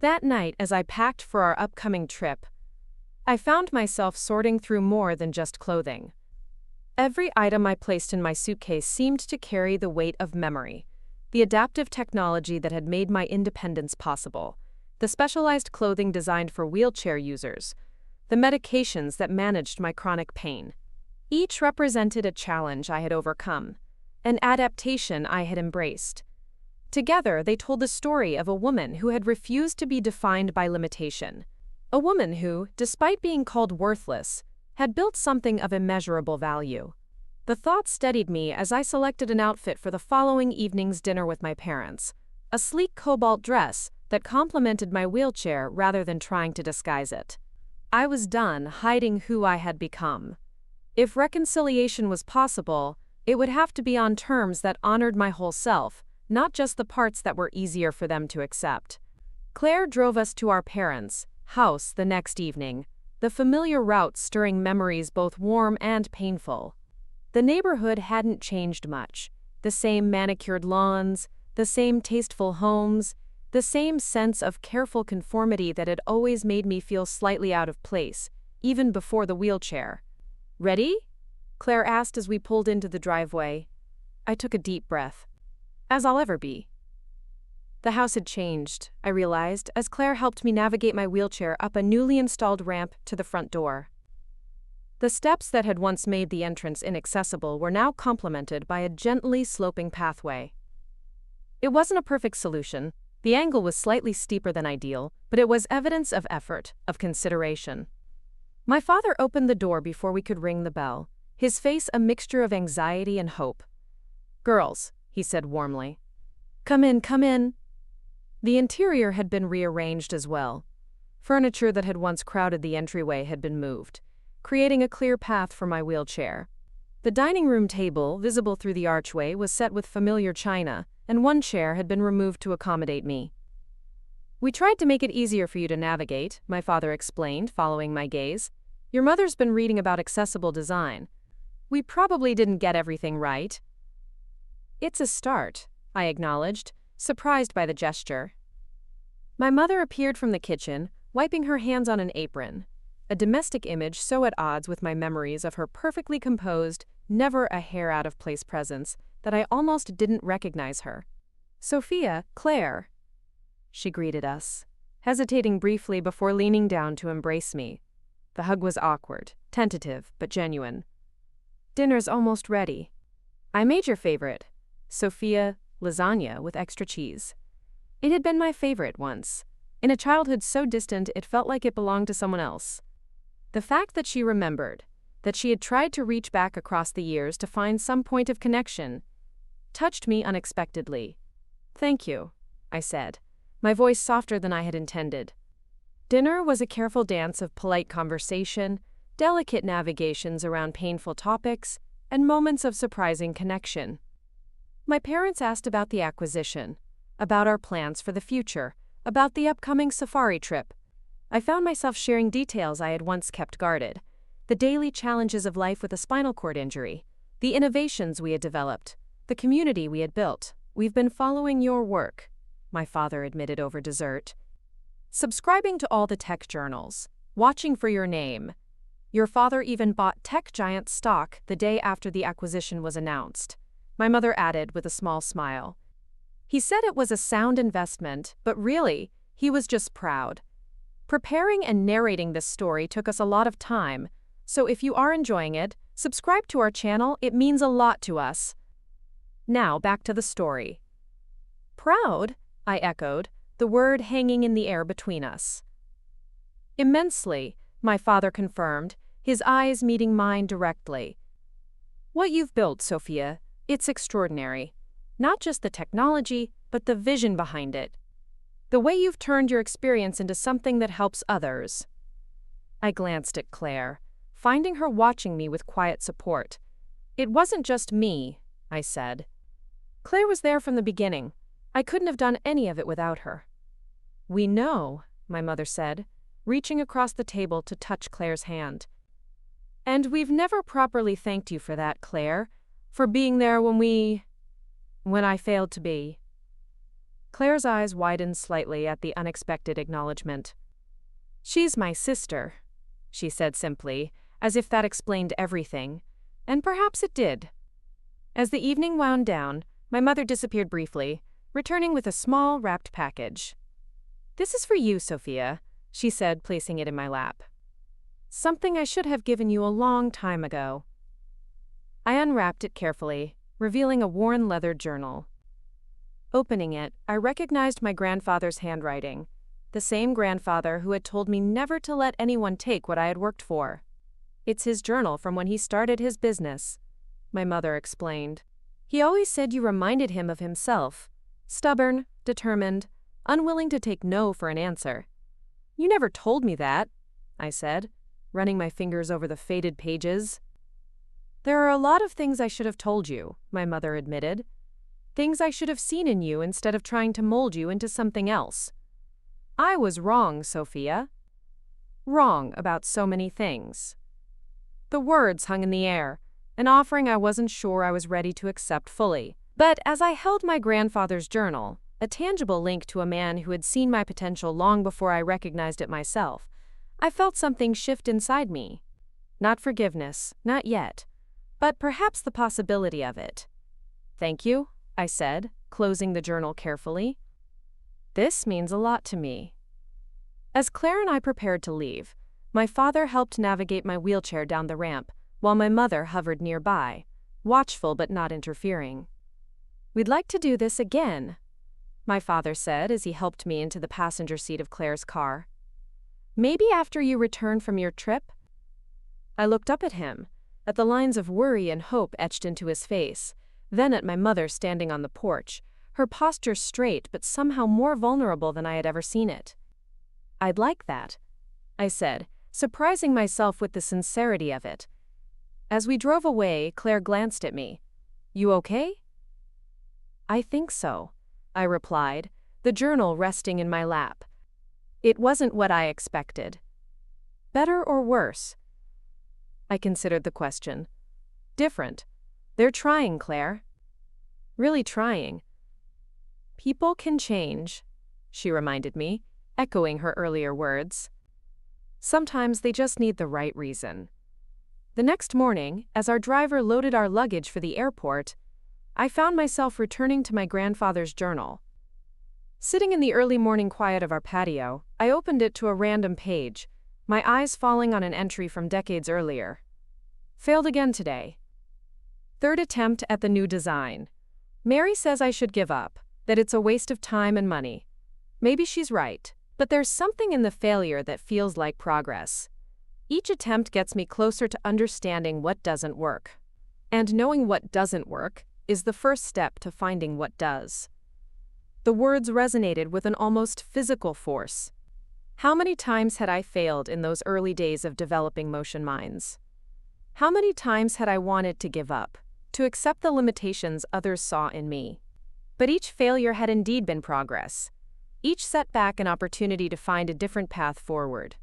[SPEAKER 1] That night, as I packed for our upcoming trip, I found myself sorting through more than just clothing. Every item I placed in my suitcase seemed to carry the weight of memory, the adaptive technology that had made my independence possible, the specialized clothing designed for wheelchair users, the medications that managed my chronic pain. Each represented a challenge I had overcome, an adaptation I had embraced. Together, they told the story of a woman who had refused to be defined by limitation. A woman who, despite being called worthless, had built something of immeasurable value. The thought steadied me as I selected an outfit for the following evening's dinner with my parents, a sleek cobalt dress that complemented my wheelchair rather than trying to disguise it. I was done hiding who I had become. If reconciliation was possible, it would have to be on terms that honored my whole self, not just the parts that were easier for them to accept. Claire drove us to our parents' house the next evening, the familiar route stirring memories both warm and painful. The neighborhood hadn't changed much. The same manicured lawns, the same tasteful homes, the same sense of careful conformity that had always made me feel slightly out of place, even before the wheelchair. "Ready?" Claire asked as we pulled into the driveway. I took a deep breath. As I'll ever be. The house had changed, I realized, as Claire helped me navigate my wheelchair up a newly installed ramp to the front door. The steps that had once made the entrance inaccessible were now complemented by a gently sloping pathway. It wasn't a perfect solution. The angle was slightly steeper than ideal, but it was evidence of effort, of consideration. My father opened the door before we could ring the bell, his face a mixture of anxiety and hope. "Girls," he said warmly. "Come in, come in." The interior had been rearranged as well. Furniture that had once crowded the entryway had been moved, creating a clear path for my wheelchair. The dining room table, visible through the archway, was set with familiar china, and one chair had been removed to accommodate me. "We tried to make it easier for you to navigate," my father explained, following my gaze. "Your mother's been reading about accessible design. We probably didn't get everything right." "It's a start," I acknowledged, surprised by the gesture. My mother appeared from the kitchen, wiping her hands on an apron, a domestic image so at odds with my memories of her perfectly composed, never a hair out of place presence that I almost didn't recognize her. "Sophia, Claire," she greeted us, hesitating briefly before leaning down to embrace me. The hug was awkward, tentative, but genuine. "Dinner's almost ready. I made your favorite, Sophia, lasagna with extra cheese. It had been my favorite once. In a childhood so distant it felt like it belonged to someone else." The fact that she remembered, that she had tried to reach back across the years to find some point of connection, touched me unexpectedly. "Thank you," I said, my voice softer than I had intended. Dinner was a careful dance of polite conversation, delicate navigations around painful topics, and moments of surprising connection. My parents asked about the acquisition, about our plans for the future, about the upcoming safari trip. I found myself sharing details I had once kept guarded, the daily challenges of life with a spinal cord injury, the innovations we had developed, the community we had built. "We've been following your work," my father admitted over dessert. "Subscribing to all the tech journals, watching for your name. Your father even bought tech giant stock the day after the acquisition was announced," my mother added with a small smile. "He said it was a sound investment, but really, he was just proud." Preparing and narrating this story took us a lot of time, so if you are enjoying it, subscribe to our channel, it means a lot to us. Now back to the story. "Proud?" I echoed, the word hanging in the air between us. "Immensely," my father confirmed, his eyes meeting mine directly. "What you've built, Sophia, it's extraordinary. Not just the technology, but the vision behind it. The way you've turned your experience into something that helps others." I glanced at Claire, finding her watching me with quiet support. "It wasn't just me," I said. "Claire was there from the beginning. I couldn't have done any of it without her." "We know," my mother said, reaching across the table to touch Claire's hand. "And we've never properly thanked you for that, Claire, for being there when I failed to be." Claire's eyes widened slightly at the unexpected acknowledgement. "She's my sister," she said simply, as if that explained everything, and perhaps it did. As the evening wound down, my mother disappeared briefly, returning with a small wrapped package. "This is for you, Sophia," she said, placing it in my lap. "Something I should have given you a long time ago." I unwrapped it carefully, revealing a worn leather journal. Opening it, I recognized my grandfather's handwriting, the same grandfather who had told me never to let anyone take what I had worked for. "It's his journal from when he started his business," my mother explained. "He always said you reminded him of himself, stubborn, determined, unwilling to take no for an answer." "You never told me that," I said, running my fingers over the faded pages. "There are a lot of things I should have told you," my mother admitted. "Things I should have seen in you instead of trying to mold you into something else. I was wrong, Sophia. Wrong about so many things." The words hung in the air, an offering I wasn't sure I was ready to accept fully. But as I held my grandfather's journal, a tangible link to a man who had seen my potential long before I recognized it myself, I felt something shift inside me. Not forgiveness, not yet, but perhaps the possibility of it. Thank you, I said, closing the journal carefully. This means a lot to me. As Claire and I prepared to leave, my father helped navigate my wheelchair down the ramp, while my mother hovered nearby, watchful but not interfering. We'd like to do this again, my father said as he helped me into the passenger seat of Claire's car. Maybe after you return from your trip? I looked up at him, at the lines of worry and hope etched into his face, then at my mother standing on the porch, her posture straight but somehow more vulnerable than I had ever seen it. I'd like that, I said, surprising myself with the sincerity of it. As we drove away, Claire glanced at me. You okay? I think so, I replied, the journal resting in my lap. It wasn't what I expected. Better or worse? I considered the question. Different. They're trying, Claire. Really trying. People can change, she reminded me, echoing her earlier words. Sometimes they just need the right reason. The next morning, as our driver loaded our luggage for the airport, I found myself returning to my grandfather's journal. Sitting in the early morning quiet of our patio, I opened it to a random page, my eyes falling on an entry from decades earlier. Failed again today. Third attempt at the new design. Mary says I should give up, that it's a waste of time and money. Maybe she's right, but there's something in the failure that feels like progress. Each attempt gets me closer to understanding what doesn't work. And knowing what doesn't work is the first step to finding what does. The words resonated with an almost physical force. How many times had I failed in those early days of developing motion minds? How many times had I wanted to give up, to accept the limitations others saw in me? But each failure had indeed been progress. Each setback an opportunity to find a different path forward.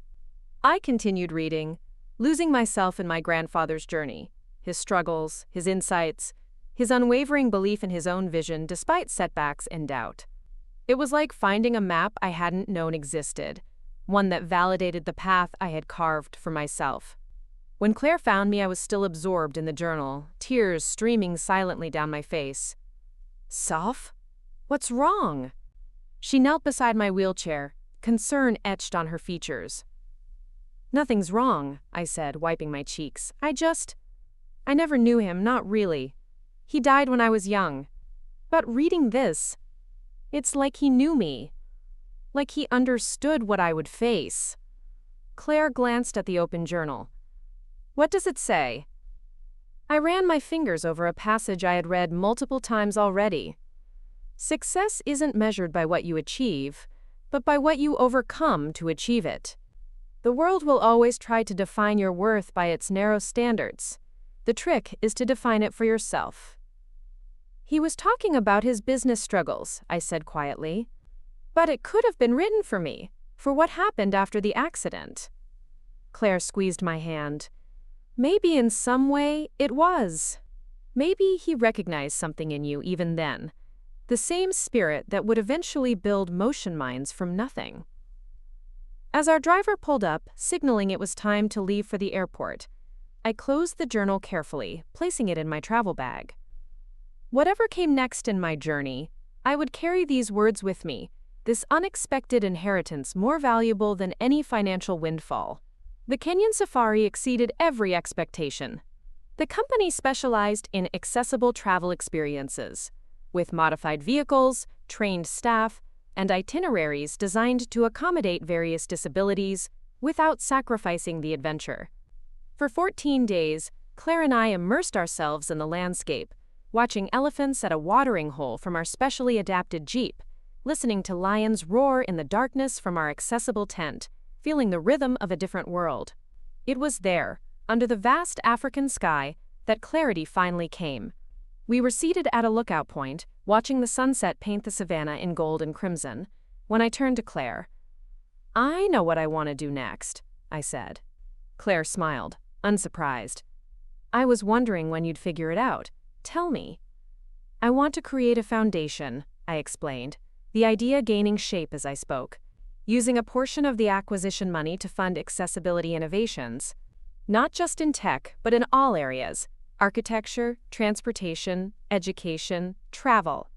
[SPEAKER 1] I continued reading, losing myself in my grandfather's journey, his struggles, his insights, his unwavering belief in his own vision despite setbacks and doubt. It was like finding a map I hadn't known existed, one that validated the path I had carved for myself. When Claire found me, I was still absorbed in the journal, tears streaming silently down my face. Soph? What's wrong? She knelt beside my wheelchair, concern etched on her features. Nothing's wrong, I said, wiping my cheeks. I never knew him, not really. He died when I was young. But reading this, it's like he knew me. Like he understood what I would face. Claire glanced at the open journal. What does it say? I ran my fingers over a passage I had read multiple times already. Success isn't measured by what you achieve, but by what you overcome to achieve it. The world will always try to define your worth by its narrow standards. The trick is to define it for yourself. He was talking about his business struggles, I said quietly. But it could have been written for me, for what happened after the accident. Claire squeezed my hand. Maybe in some way it was. Maybe he recognized something in you even then. The same spirit that would eventually build motion minds from nothing. As our driver pulled up, signaling it was time to leave for the airport, I closed the journal carefully, placing it in my travel bag. Whatever came next in my journey, I would carry these words with me, this unexpected inheritance more valuable than any financial windfall. The Kenyan safari exceeded every expectation. The company specialized in accessible travel experiences, with modified vehicles, trained staff, and itineraries designed to accommodate various disabilities without sacrificing the adventure. For 14 days, Claire and I immersed ourselves in the landscape, watching elephants at a watering hole from our specially adapted Jeep, listening to lions roar in the darkness from our accessible tent, feeling the rhythm of a different world. It was there, under the vast African sky, that clarity finally came. We were seated at a lookout point, watching the sunset paint the savannah in gold and crimson, when I turned to Claire. I know what I want to do next, I said. Claire smiled, unsurprised. I was wondering when you'd figure it out. Tell me. I want to create a foundation, I explained, the idea gaining shape as I spoke, using a portion of the acquisition money to fund accessibility innovations, not just in tech, but in all areas, architecture, transportation, education, travel.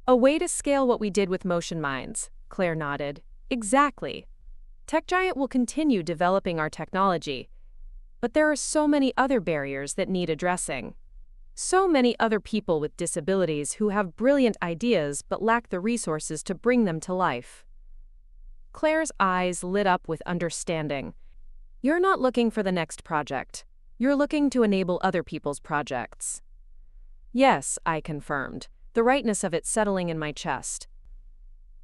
[SPEAKER 1] A way to scale what we did with Motion Minds, Claire nodded. Exactly. Tech Giant will continue developing our technology, but there are so many other barriers that need addressing. So many other people with disabilities who have brilliant ideas but lack the resources to bring them to life. Claire's eyes lit up with understanding. You're not looking for the next project. You're looking to enable other people's projects. Yes, I confirmed, the rightness of it settling in my chest.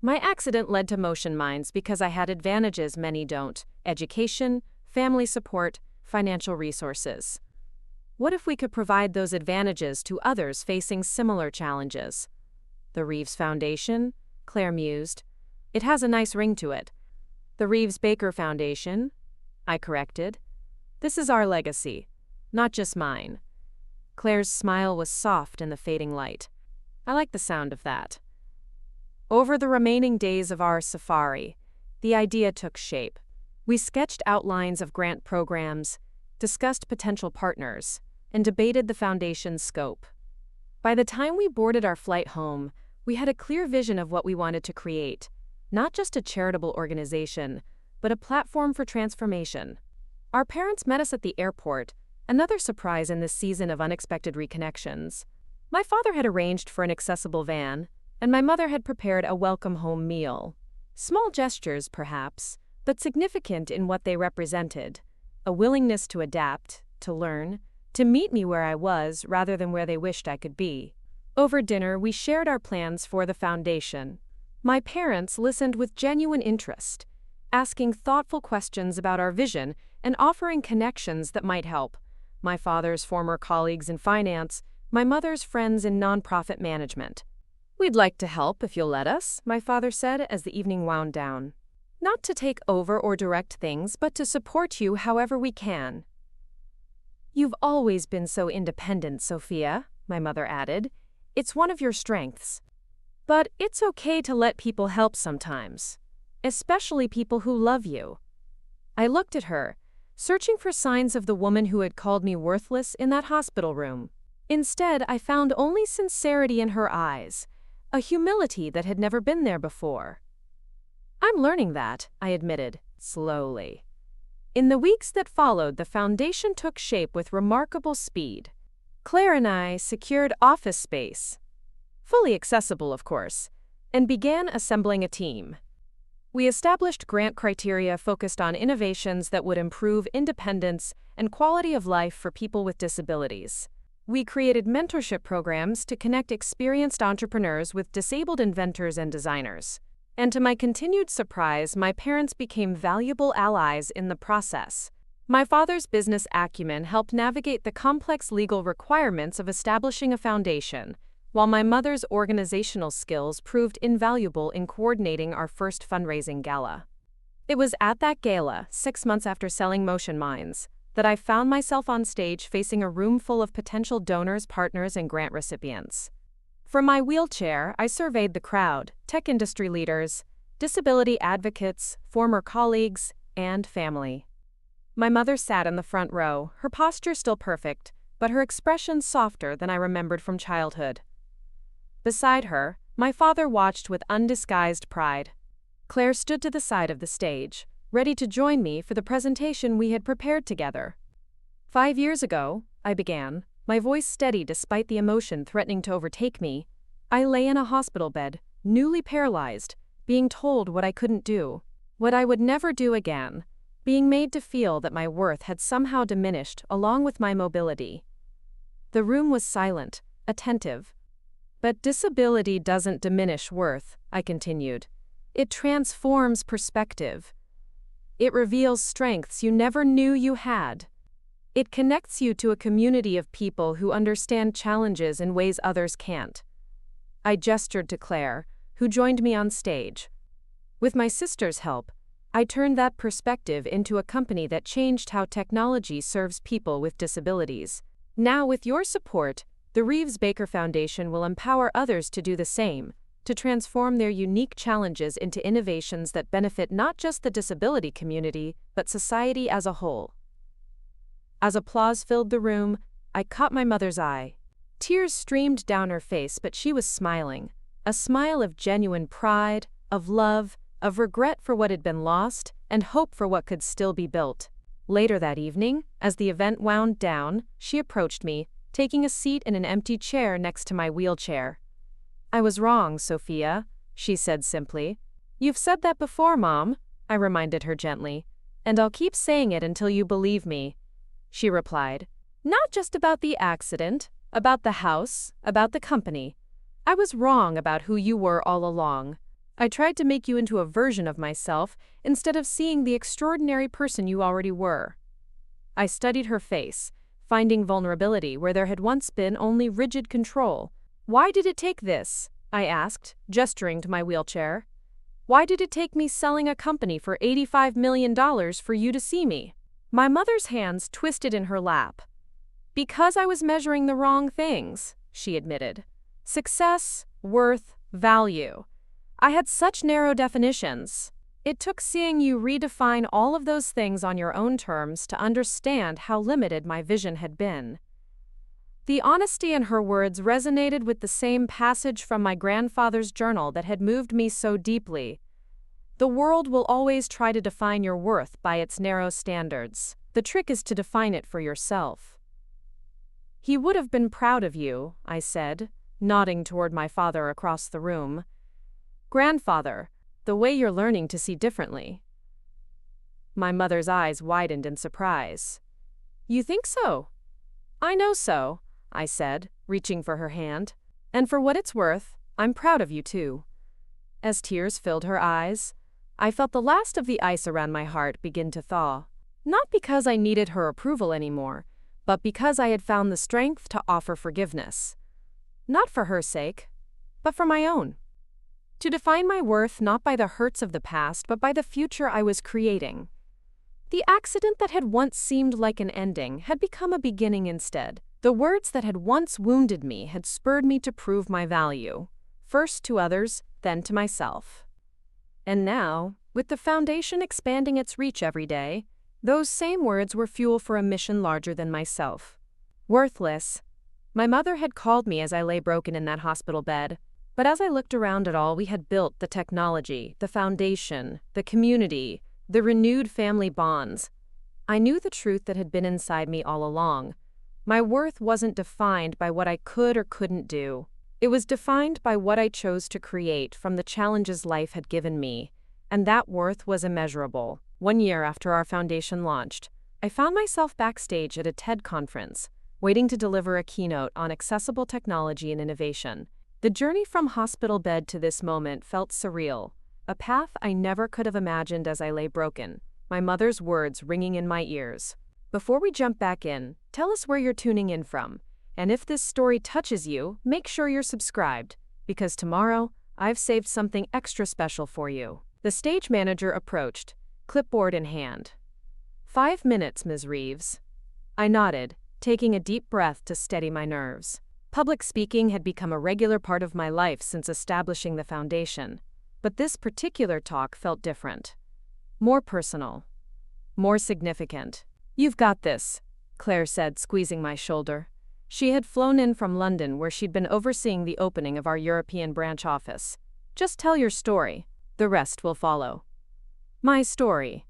[SPEAKER 1] My accident led to Motion Minds because I had advantages many don't: education, family support, financial resources. What if we could provide those advantages to others facing similar challenges? The Reeves Foundation? Claire mused. It has a nice ring to it. The Reeves Baker Foundation? I corrected. This is our legacy, not just mine. Claire's smile was soft in the fading light. I like the sound of that. Over the remaining days of our safari, the idea took shape. We sketched outlines of grant programs, discussed potential partners, and debated the foundation's scope. By the time we boarded our flight home, we had a clear vision of what we wanted to create, not just a charitable organization, but a platform for transformation. Our parents met us at the airport, another surprise in this season of unexpected reconnections. My father had arranged for an accessible van, and my mother had prepared a welcome home meal. Small gestures, perhaps, but significant in what they represented: a willingness to adapt, to learn, to meet me where I was rather than where they wished I could be. Over dinner, we shared our plans for the foundation. My parents listened with genuine interest, asking thoughtful questions about our vision and offering connections that might help. My father's former colleagues in finance, my mother's friends in nonprofit management. We'd like to help if you'll let us, my father said as the evening wound down. Not to take over or direct things, but to support you however we can. You've always been so independent, Sophia, my mother added. It's one of your strengths. But it's okay to let people help sometimes, especially people who love you. I looked at her, searching for signs of the woman who had called me worthless in that hospital room. Instead, I found only sincerity in her eyes, a humility that had never been there before. I'm learning that, I admitted, slowly. In the weeks that followed, the foundation took shape with remarkable speed. Claire and I secured office space, fully accessible, of course, and began assembling a team. We established grant criteria focused on innovations that would improve independence and quality of life for people with disabilities. We created mentorship programs to connect experienced entrepreneurs with disabled inventors and designers. And to my continued surprise, my parents became valuable allies in the process. My father's business acumen helped navigate the complex legal requirements of establishing a foundation, while my mother's organizational skills proved invaluable in coordinating our first fundraising gala. It was at that gala, 6 months after selling Motion Minds, that I found myself on stage facing a room full of potential donors, partners, and grant recipients. From my wheelchair, I surveyed the crowd: tech industry leaders, disability advocates, former colleagues, and family. My mother sat in the front row, her posture still perfect, but her expression softer than I remembered from childhood. Beside her, my father watched with undisguised pride. Claire stood to the side of the stage, ready to join me for the presentation we had prepared together. 5 years ago, I began, my voice steady despite the emotion threatening to overtake me. I lay in a hospital bed, newly paralyzed, being told what I couldn't do, what I would never do again, being made to feel that my worth had somehow diminished along with my mobility. The room was silent, attentive. But disability doesn't diminish worth, I continued. It transforms perspective. It reveals strengths you never knew you had. It connects you to a community of people who understand challenges in ways others can't. I gestured to Claire, who joined me on stage. With my sister's help, I turned that perspective into a company that changed how technology serves people with disabilities. Now, with your support, the Reeves Baker Foundation will empower others to do the same, to transform their unique challenges into innovations that benefit not just the disability community, but society as a whole. As applause filled the room, I caught my mother's eye. Tears streamed down her face, but she was smiling. A smile of genuine pride, of love, of regret for what had been lost, and hope for what could still be built. Later that evening, as the event wound down, she approached me, taking a seat in an empty chair next to my wheelchair. "I was wrong, Sophia," she said simply. "You've said that before, Mom," I reminded her gently. "And I'll keep saying it until you believe me," she replied. "Not just about the accident, about the house, about the company. I was wrong about who you were all along. I tried to make you into a version of myself instead of seeing the extraordinary person you already were." I studied her face, finding vulnerability where there had once been only rigid control. "Why did it take this?" I asked, gesturing to my wheelchair. "Why did it take me selling a company for $85 million for you to see me?" My mother's hands twisted in her lap. "Because I was measuring the wrong things," she admitted. "Success, worth, value. I had such narrow definitions. It took seeing you redefine all of those things on your own terms to understand how limited my vision had been." The honesty in her words resonated with the same passage from my grandfather's journal that had moved me so deeply. "The world will always try to define your worth by its narrow standards. The trick is to define it for yourself." "He would have been proud of you," I said, nodding toward my father across the room. "Grandfather, the way you're learning to see differently." My mother's eyes widened in surprise. "You think so?" "I know so," I said, reaching for her hand. "And for what it's worth, I'm proud of you too." As tears filled her eyes, I felt the last of the ice around my heart begin to thaw. Not because I needed her approval anymore, but because I had found the strength to offer forgiveness. Not for her sake, but for my own. To define my worth not by the hurts of the past, but by the future I was creating. The accident that had once seemed like an ending had become a beginning instead. The words that had once wounded me had spurred me to prove my value, first to others, then to myself. And now, with the foundation expanding its reach every day, those same words were fuel for a mission larger than myself. Worthless. My mother had called me as I lay broken in that hospital bed. But as I looked around at all we had built, the technology, the foundation, the community, the renewed family bonds, I knew the truth that had been inside me all along. My worth wasn't defined by what I could or couldn't do. It was defined by what I chose to create from the challenges life had given me, and that worth was immeasurable. 1 year after our foundation launched, I found myself backstage at a TED conference, waiting to deliver a keynote on accessible technology and innovation. The journey from hospital bed to this moment felt surreal, a path I never could have imagined as I lay broken, my mother's words ringing in my ears. Before we jump back in, tell us where you're tuning in from, and if this story touches you, make sure you're subscribed, because tomorrow, I've saved something extra special for you. The stage manager approached, clipboard in hand. 5 minutes, Ms. Reeves. I nodded, taking a deep breath to steady my nerves. Public speaking had become a regular part of my life since establishing the foundation, but this particular talk felt different. More personal. More significant. "You've got this," Claire said, squeezing my shoulder. She had flown in from London where she'd been overseeing the opening of our European branch office. "Just tell your story. The rest will follow." My story.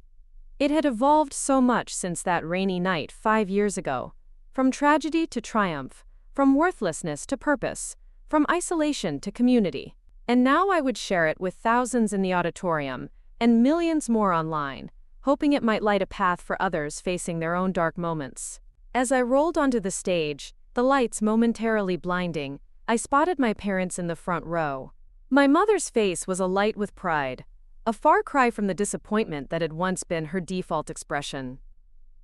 [SPEAKER 1] It had evolved so much since that rainy night 5 years ago. From tragedy to triumph. From worthlessness to purpose, from isolation to community. And now I would share it with thousands in the auditorium, and millions more online, hoping it might light a path for others facing their own dark moments. As I rolled onto the stage, the lights momentarily blinding, I spotted my parents in the front row. My mother's face was alight with pride, a far cry from the disappointment that had once been her default expression.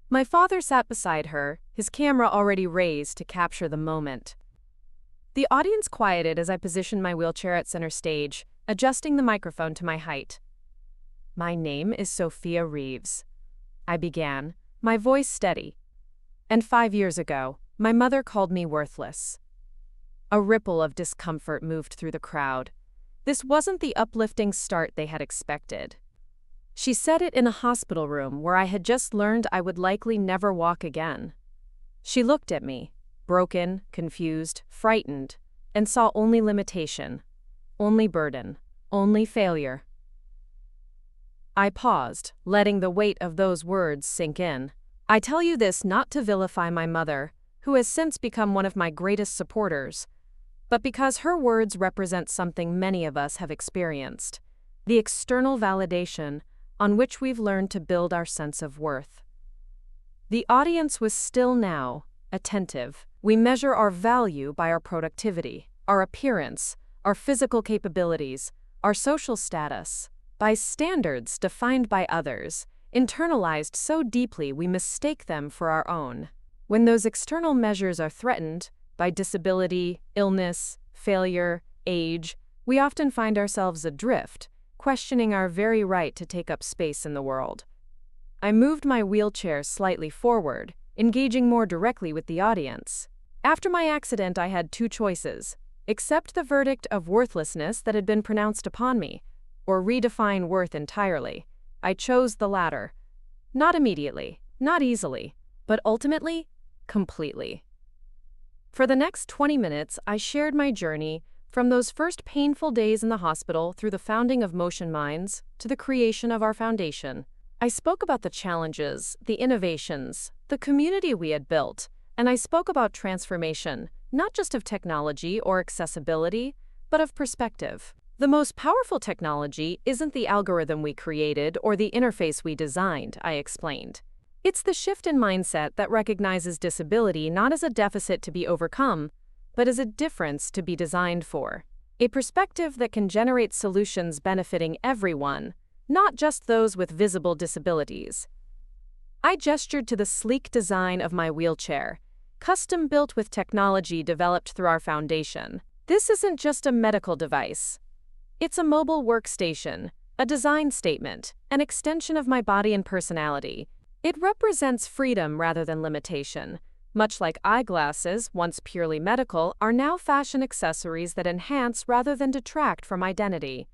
[SPEAKER 1] My father sat beside her, his camera already raised to capture the moment. The audience quieted as I positioned my wheelchair at center stage, adjusting the microphone to my height. "My name is Sophia Reeves," I began, my voice steady. "And 5 years ago, my mother called me worthless." A ripple of discomfort moved through the crowd. This wasn't the uplifting start they had expected. She said it in a hospital room where I had just learned I would likely never walk again. She looked at me, broken, confused, frightened, and saw only limitation, only burden, only failure. I paused, letting the weight of those words sink in. I tell you this not to vilify my mother, who has since become one of my greatest supporters, but because her words represent something many of us have experienced: the external validation on which we've learned to build our sense of worth. The audience was still now, attentive. We measure our value by our productivity, our appearance, our physical capabilities, our social status, by standards defined by others, internalized so deeply we mistake them for our own. When those external measures are threatened by disability, illness, failure, age, we often find ourselves adrift, questioning our very right to take up space in the world. I moved my wheelchair slightly forward, engaging more directly with the audience. After my accident, I had two choices: accept the verdict of worthlessness that had been pronounced upon me, or redefine worth entirely. I chose the latter. Not immediately, not easily, but ultimately, completely. For the next 20 minutes, I shared my journey from those first painful days in the hospital through the founding of Motion Minds to the creation of our foundation. I spoke about the challenges, the innovations, the community we had built, and I spoke about transformation, not just of technology or accessibility, but of perspective. The most powerful technology isn't the algorithm we created or the interface we designed, I explained. It's the shift in mindset that recognizes disability not as a deficit to be overcome, but as a difference to be designed for. A perspective that can generate solutions benefiting everyone, not just those with visible disabilities. I gestured to the sleek design of my wheelchair, custom built with technology developed through our foundation. This isn't just a medical device. It's a mobile workstation, a design statement, an extension of my body and personality. It represents freedom rather than limitation. Much like eyeglasses, once purely medical, are now fashion accessories that enhance rather than detract from identity.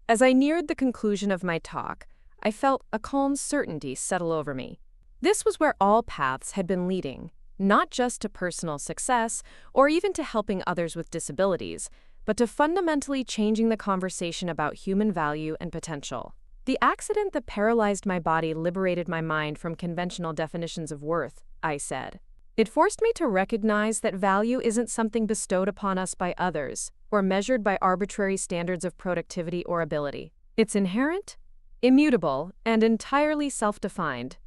[SPEAKER 1] As I neared the conclusion of my talk, I felt a calm certainty settle over me. This was where all paths had been leading, not just to personal success or even to helping others with disabilities, but to fundamentally changing the conversation about human value and potential. The accident that paralyzed my body liberated my mind from conventional definitions of worth, I said. It forced me to recognize that value isn't something bestowed upon us by others or measured by arbitrary standards of productivity or ability. It's inherent, immutable, and entirely self-defined.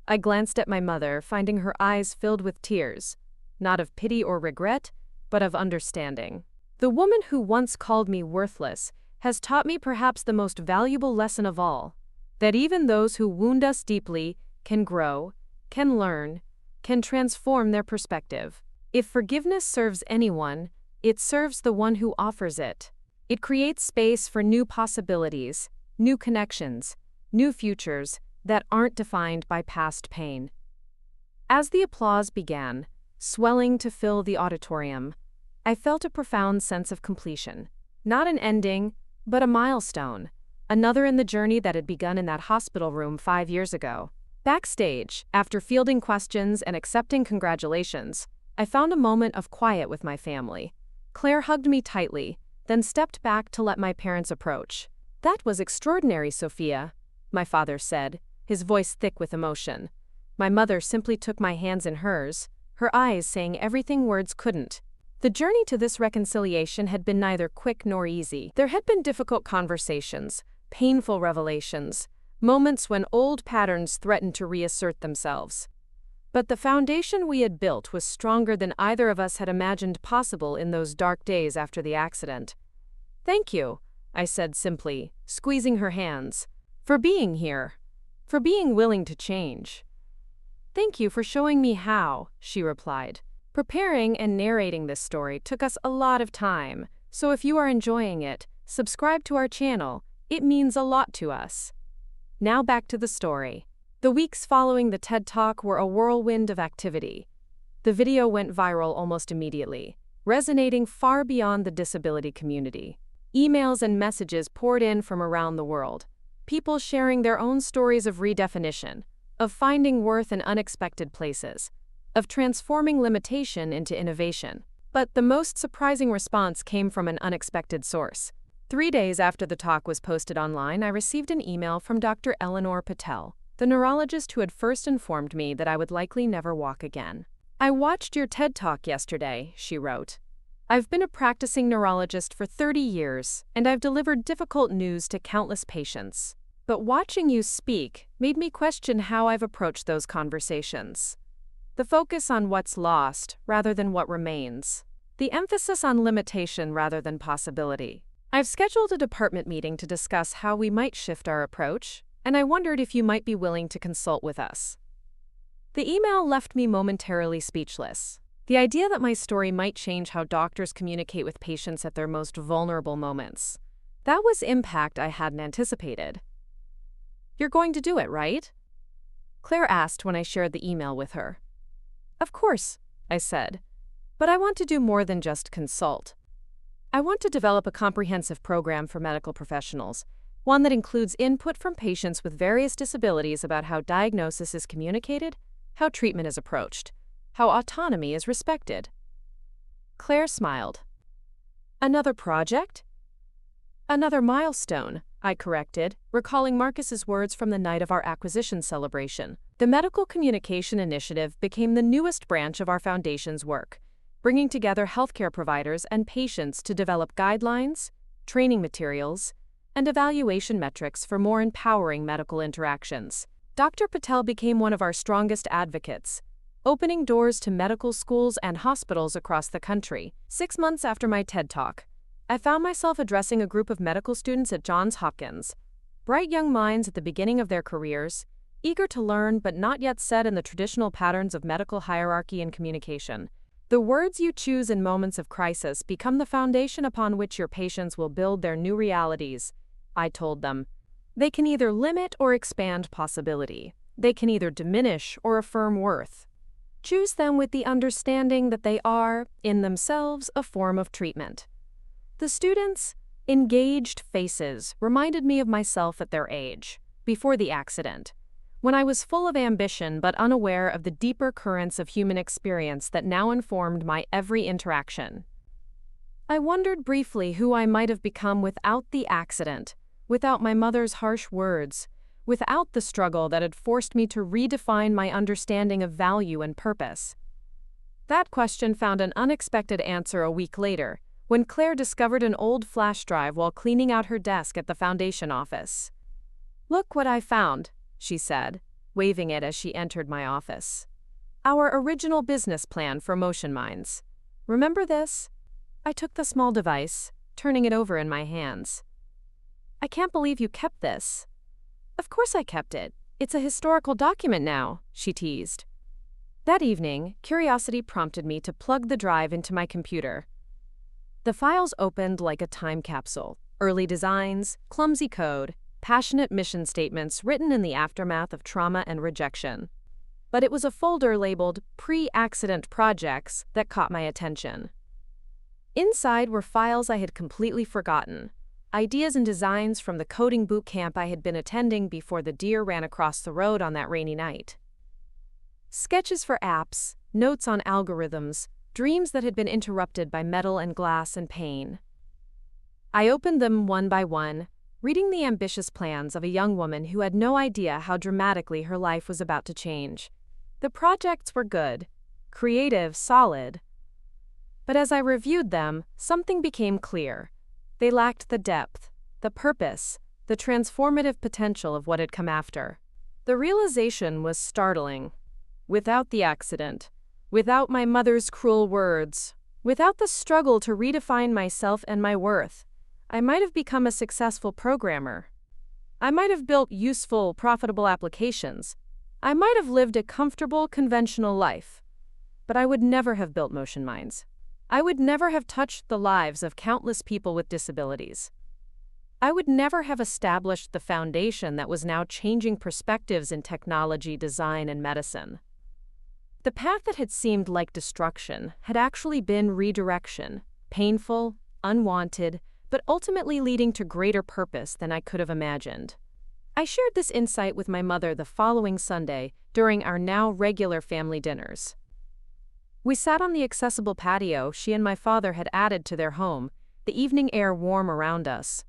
[SPEAKER 1] I glanced at my mother, finding her eyes filled with tears, not of pity or regret, but of understanding. The woman who once called me worthless has taught me perhaps the most valuable lesson of all, that even those who wound us deeply can grow, can learn, can transform their perspective. If forgiveness serves anyone, it serves the one who offers it. It creates space for new possibilities, new connections, new futures that aren't defined by past pain. As the applause began, swelling to fill the auditorium, I felt a profound sense of completion. Not an ending, but a milestone, another in the journey that had begun in that hospital room 5 years ago. Backstage, after fielding questions and accepting congratulations, I found a moment of quiet with my family. Claire hugged me tightly, then stepped back to let my parents approach. "That was extraordinary, Sophia," my father said, his voice thick with emotion. My mother simply took my hands in hers, her eyes saying everything words couldn't. The journey to this reconciliation had been neither quick nor easy. There had been difficult conversations, painful revelations, moments when old patterns threatened to reassert themselves. But the foundation we had built was stronger than either of us had imagined possible in those dark days after the accident. "Thank you," I said simply, squeezing her hands, "for being here, for being willing to change." "Thank you for showing me how," she replied. Preparing and narrating this story took us a lot of time, so if you are enjoying it, subscribe to our channel. It means a lot to us. Now back to the story. The weeks following the TED Talk were a whirlwind of activity. The video went viral almost immediately, resonating far beyond the disability community. Emails and messages poured in from around the world, people sharing their own stories of redefinition, of finding worth in unexpected places. of transforming limitation into innovation. But the most surprising response came from an unexpected source. 3 days after the talk was posted online, I received an email from Dr. Eleanor Patel, the neurologist who had first informed me that I would likely never walk again. "I watched your TED Talk yesterday," she wrote. "I've been a practicing neurologist for 30 years, and I've delivered difficult news to countless patients. But watching you speak made me question how I've approached those conversations. The focus on what's lost rather than what remains. The emphasis on limitation rather than possibility. I've scheduled a department meeting to discuss how we might shift our approach, and I wondered if you might be willing to consult with us." The email left me momentarily speechless. The idea that my story might change how doctors communicate with patients at their most vulnerable moments. That was impact I hadn't anticipated. "You're going to do it, right?" Claire asked when I shared the email with her. "Of course," I said, "but I want to do more than just consult. I want to develop a comprehensive program for medical professionals, one that includes input from patients with various disabilities about how diagnosis is communicated, how treatment is approached, how autonomy is respected." Claire smiled. "Another project?" "Another milestone," I corrected, recalling Marcus's words from the night of our acquisition celebration. The Medical Communication Initiative became the newest branch of our foundation's work, bringing together healthcare providers and patients to develop guidelines, training materials, and evaluation metrics for more empowering medical interactions. Dr. Patel became one of our strongest advocates, opening doors to medical schools and hospitals across the country. 6 months after my TED Talk, I found myself addressing a group of medical students at Johns Hopkins, bright young minds at the beginning of their careers, eager to learn but not yet set in the traditional patterns of medical hierarchy and communication. "The words you choose in moments of crisis become the foundation upon which your patients will build their new realities," I told them. "They can either limit or expand possibility. They can either diminish or affirm worth. Choose them with the understanding that they are, in themselves, a form of treatment." The students' engaged faces reminded me of myself at their age, before the accident, when I was full of ambition but unaware of the deeper currents of human experience that now informed my every interaction. I wondered briefly who I might have become without the accident, without my mother's harsh words, without the struggle that had forced me to redefine my understanding of value and purpose. That question found an unexpected answer a week later, when Claire discovered an old flash drive while cleaning out her desk at the foundation office. "Look what I found," she said, waving it as she entered my office. "Our original business plan for Motion Minds. Remember this?" I took the small device, turning it over in my hands. "I can't believe you kept this." "Of course I kept it. It's a historical document now," she teased. That evening, curiosity prompted me to plug the drive into my computer. The files opened like a time capsule. Early designs, clumsy code, passionate mission statements written in the aftermath of trauma and rejection. But it was a folder labeled Pre-Accident Projects that caught my attention. Inside were files I had completely forgotten, ideas and designs from the coding bootcamp I had been attending before the deer ran across the road on that rainy night. Sketches for apps, notes on algorithms, dreams that had been interrupted by metal and glass and pain. I opened them one by one, reading the ambitious plans of a young woman who had no idea how dramatically her life was about to change. The projects were good, creative, solid. But as I reviewed them, something became clear. They lacked the depth, the purpose, the transformative potential of what had come after. The realization was startling. Without the accident, without my mother's cruel words, without the struggle to redefine myself and my worth, I might have become a successful programmer. I might have built useful, profitable applications. I might have lived a comfortable, conventional life. But I would never have built Motion Minds. I would never have touched the lives of countless people with disabilities. I would never have established the foundation that was now changing perspectives in technology, design, and medicine. The path that had seemed like destruction had actually been redirection, painful, unwanted, but ultimately leading to greater purpose than I could have imagined. I shared this insight with my mother the following Sunday during our now regular family dinners. We sat on the accessible patio she and my father had added to their home, the evening air warm around us.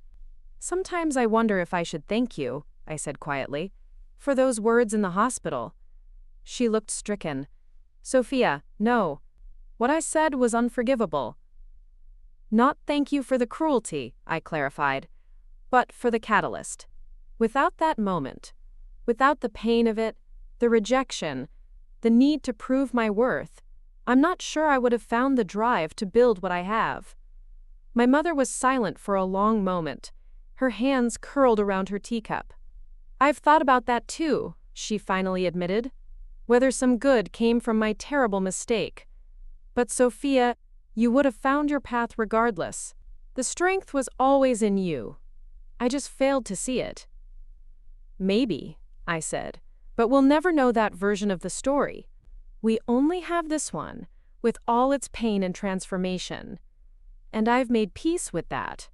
[SPEAKER 1] "Sometimes I wonder if I should thank you," I said quietly, "for those words in the hospital." She looked stricken. "Sophia, no. What I said was unforgivable." "Not thank you for the cruelty," I clarified, "but for the catalyst. Without that moment, without the pain of it, the rejection, the need to prove my worth, I'm not sure I would have found the drive to build what I have." My mother was silent for a long moment, her hands curled around her teacup. "I've thought about that too," she finally admitted. "Whether some good came from my terrible mistake. But Sophia, you would have found your path regardless. The strength was always in you. I just failed to see it." "Maybe," I said, "but we'll never know that version of the story. We only have this one, with all its pain and transformation. And I've made peace with that."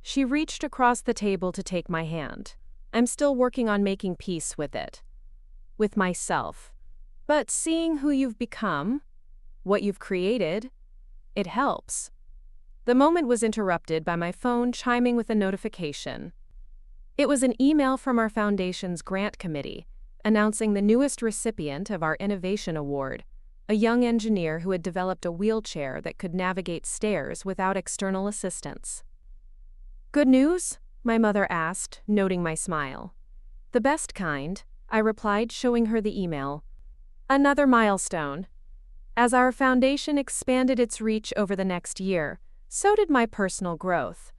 [SPEAKER 1] She reached across the table to take my hand. "I'm still working on making peace with it. With myself. But seeing who you've become, what you've created, it helps." The moment was interrupted by my phone chiming with a notification. It was an email from our foundation's grant committee, announcing the newest recipient of our Innovation Award, a young engineer who had developed a wheelchair that could navigate stairs without external assistance. "Good news?" my mother asked, noting my smile. "The best kind," I replied, showing her the email. "Another milestone." As our foundation expanded its reach over the next year, so did my personal growth.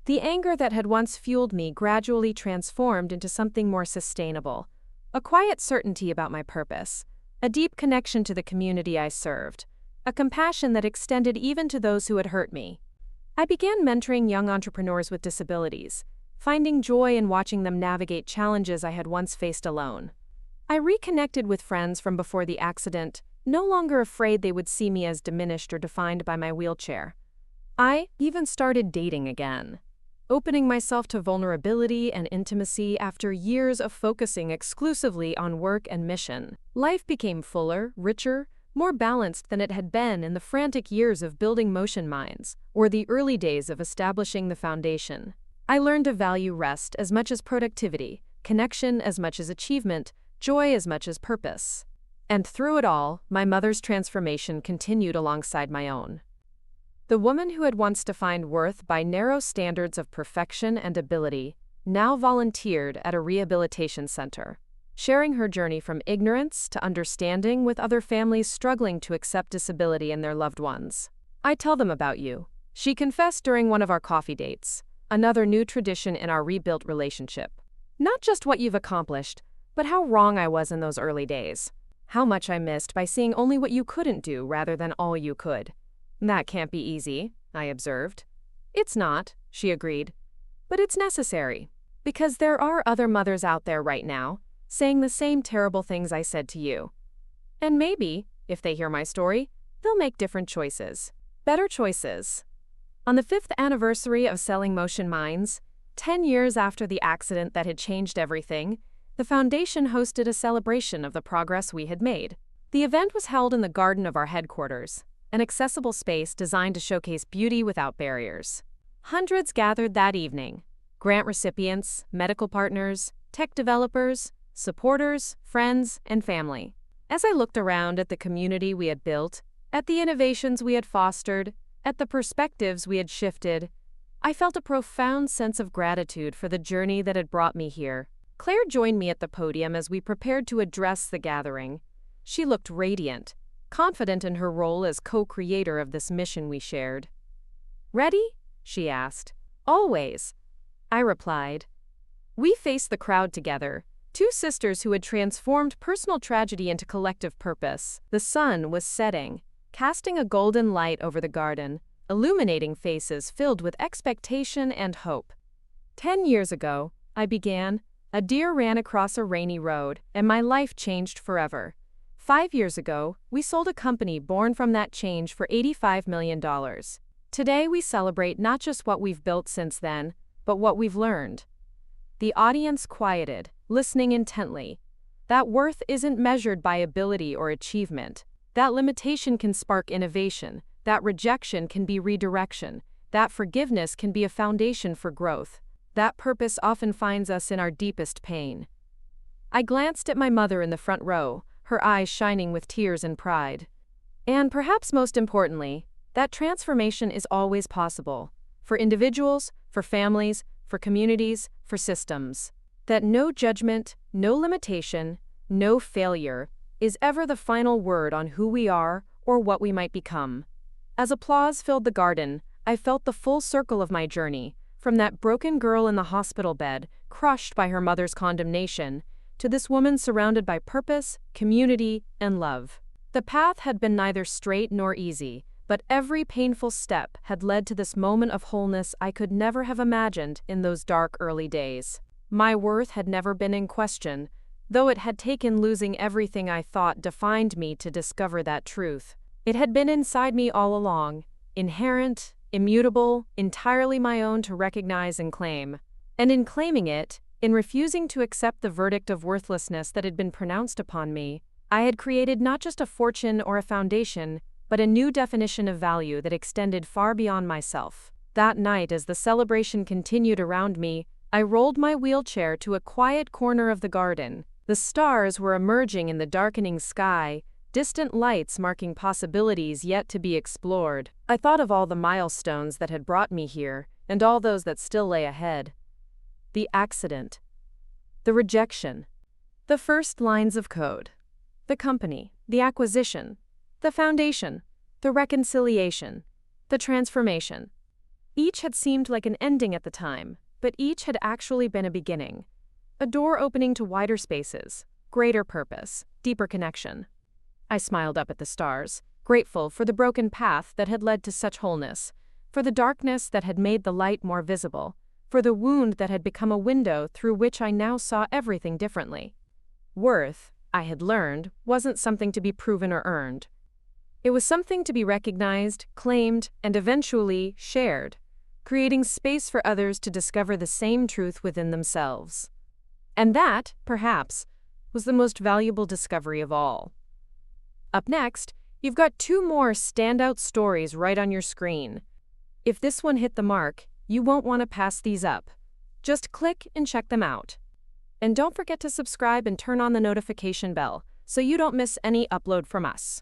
[SPEAKER 1] The anger that had once fueled me gradually transformed into something more sustainable, a quiet certainty about my purpose, a deep connection to the community I served, a compassion that extended even to those who had hurt me. I began mentoring young entrepreneurs with disabilities, finding joy in watching them navigate challenges I had once faced alone. I reconnected with friends from before the accident, no longer afraid they would see me as diminished or defined by my wheelchair. I even started dating again, opening myself to vulnerability and intimacy after years of focusing exclusively on work and mission. Life became fuller, richer, more balanced than it had been in the frantic years of building Motion Minds or the early days of establishing the foundation. I learned to value rest as much as productivity, connection as much as achievement, joy as much as purpose. And through it all, my mother's transformation continued alongside my own. The woman who had once defined worth by narrow standards of perfection and ability now volunteered at a rehabilitation center, sharing her journey from ignorance to understanding with other families struggling to accept disability in their loved ones. "I tell them about you," she confessed during one of our coffee dates, another new tradition in our rebuilt relationship. "Not just what you've accomplished, but how wrong I was in those early days. How much I missed by seeing only what you couldn't do rather than all you could." "That can't be easy," I observed. "It's not," she agreed. "But it's necessary. Because there are other mothers out there right now, saying the same terrible things I said to you. And maybe, if they hear my story, they'll make different choices. Better choices." On the 5th anniversary of selling Motion Minds, 10 years after the accident that had changed everything, the foundation hosted a celebration of the progress we had made. The event was held in the garden of our headquarters, an accessible space designed to showcase beauty without barriers. Hundreds gathered that evening: grant recipients, medical partners, tech developers, supporters, friends, and family. As I looked around at the community we had built, at the innovations we had fostered, at the perspectives we had shifted, I felt a profound sense of gratitude for the journey that had brought me here. Claire joined me at the podium as we prepared to address the gathering. She looked radiant, confident in her role as co-creator of this mission we shared. "Ready?" she asked. "Always," I replied. We faced the crowd together, two sisters who had transformed personal tragedy into collective purpose. The sun was setting, casting a golden light over the garden, illuminating faces filled with expectation and hope. 10 years ago, I began, a deer ran across a rainy road, and my life changed forever. 5 years ago, we sold a company born from that change for $85 million. Today, we celebrate not just what we've built since then, but what we've learned. The audience quieted, listening intently. That worth isn't measured by ability or achievement. That limitation can spark innovation, that rejection can be redirection, that forgiveness can be a foundation for growth. That purpose often finds us in our deepest pain. I glanced at my mother in the front row, her eyes shining with tears and pride. And perhaps most importantly, that transformation is always possible. For individuals, for families, for communities, for systems. That no judgment, no limitation, no failure is ever the final word on who we are or what we might become. As applause filled the garden, I felt the full circle of my journey, from that broken girl in the hospital bed, crushed by her mother's condemnation, to this woman surrounded by purpose, community, and love. The path had been neither straight nor easy, but every painful step had led to this moment of wholeness I could never have imagined in those dark early days. My worth had never been in question, though it had taken losing everything I thought defined me to discover that truth. It had been inside me all along, inherent, immutable, entirely my own to recognize and claim. And in claiming it, in refusing to accept the verdict of worthlessness that had been pronounced upon me, I had created not just a fortune or a foundation, but a new definition of value that extended far beyond myself. That night, as the celebration continued around me, I rolled my wheelchair to a quiet corner of the garden. The stars were emerging in the darkening sky, distant lights marking possibilities yet to be explored. I thought of all the milestones that had brought me here, and all those that still lay ahead. The accident. The rejection. The first lines of code. The company. The acquisition. The foundation. The reconciliation. The transformation. Each had seemed like an ending at the time, but each had actually been a beginning. A door opening to wider spaces, greater purpose, deeper connection. I smiled up at the stars, grateful for the broken path that had led to such wholeness, for the darkness that had made the light more visible, for the wound that had become a window through which I now saw everything differently. Worth, I had learned, wasn't something to be proven or earned. It was something to be recognized, claimed, and eventually shared, creating space for others to discover the same truth within themselves. And that, perhaps, was the most valuable discovery of all. Up next, you've got 2 more standout stories right on your screen. If this one hit the mark, you won't want to pass these up. Just click and check them out. And don't forget to subscribe and turn on the notification bell so you don't miss any upload from us.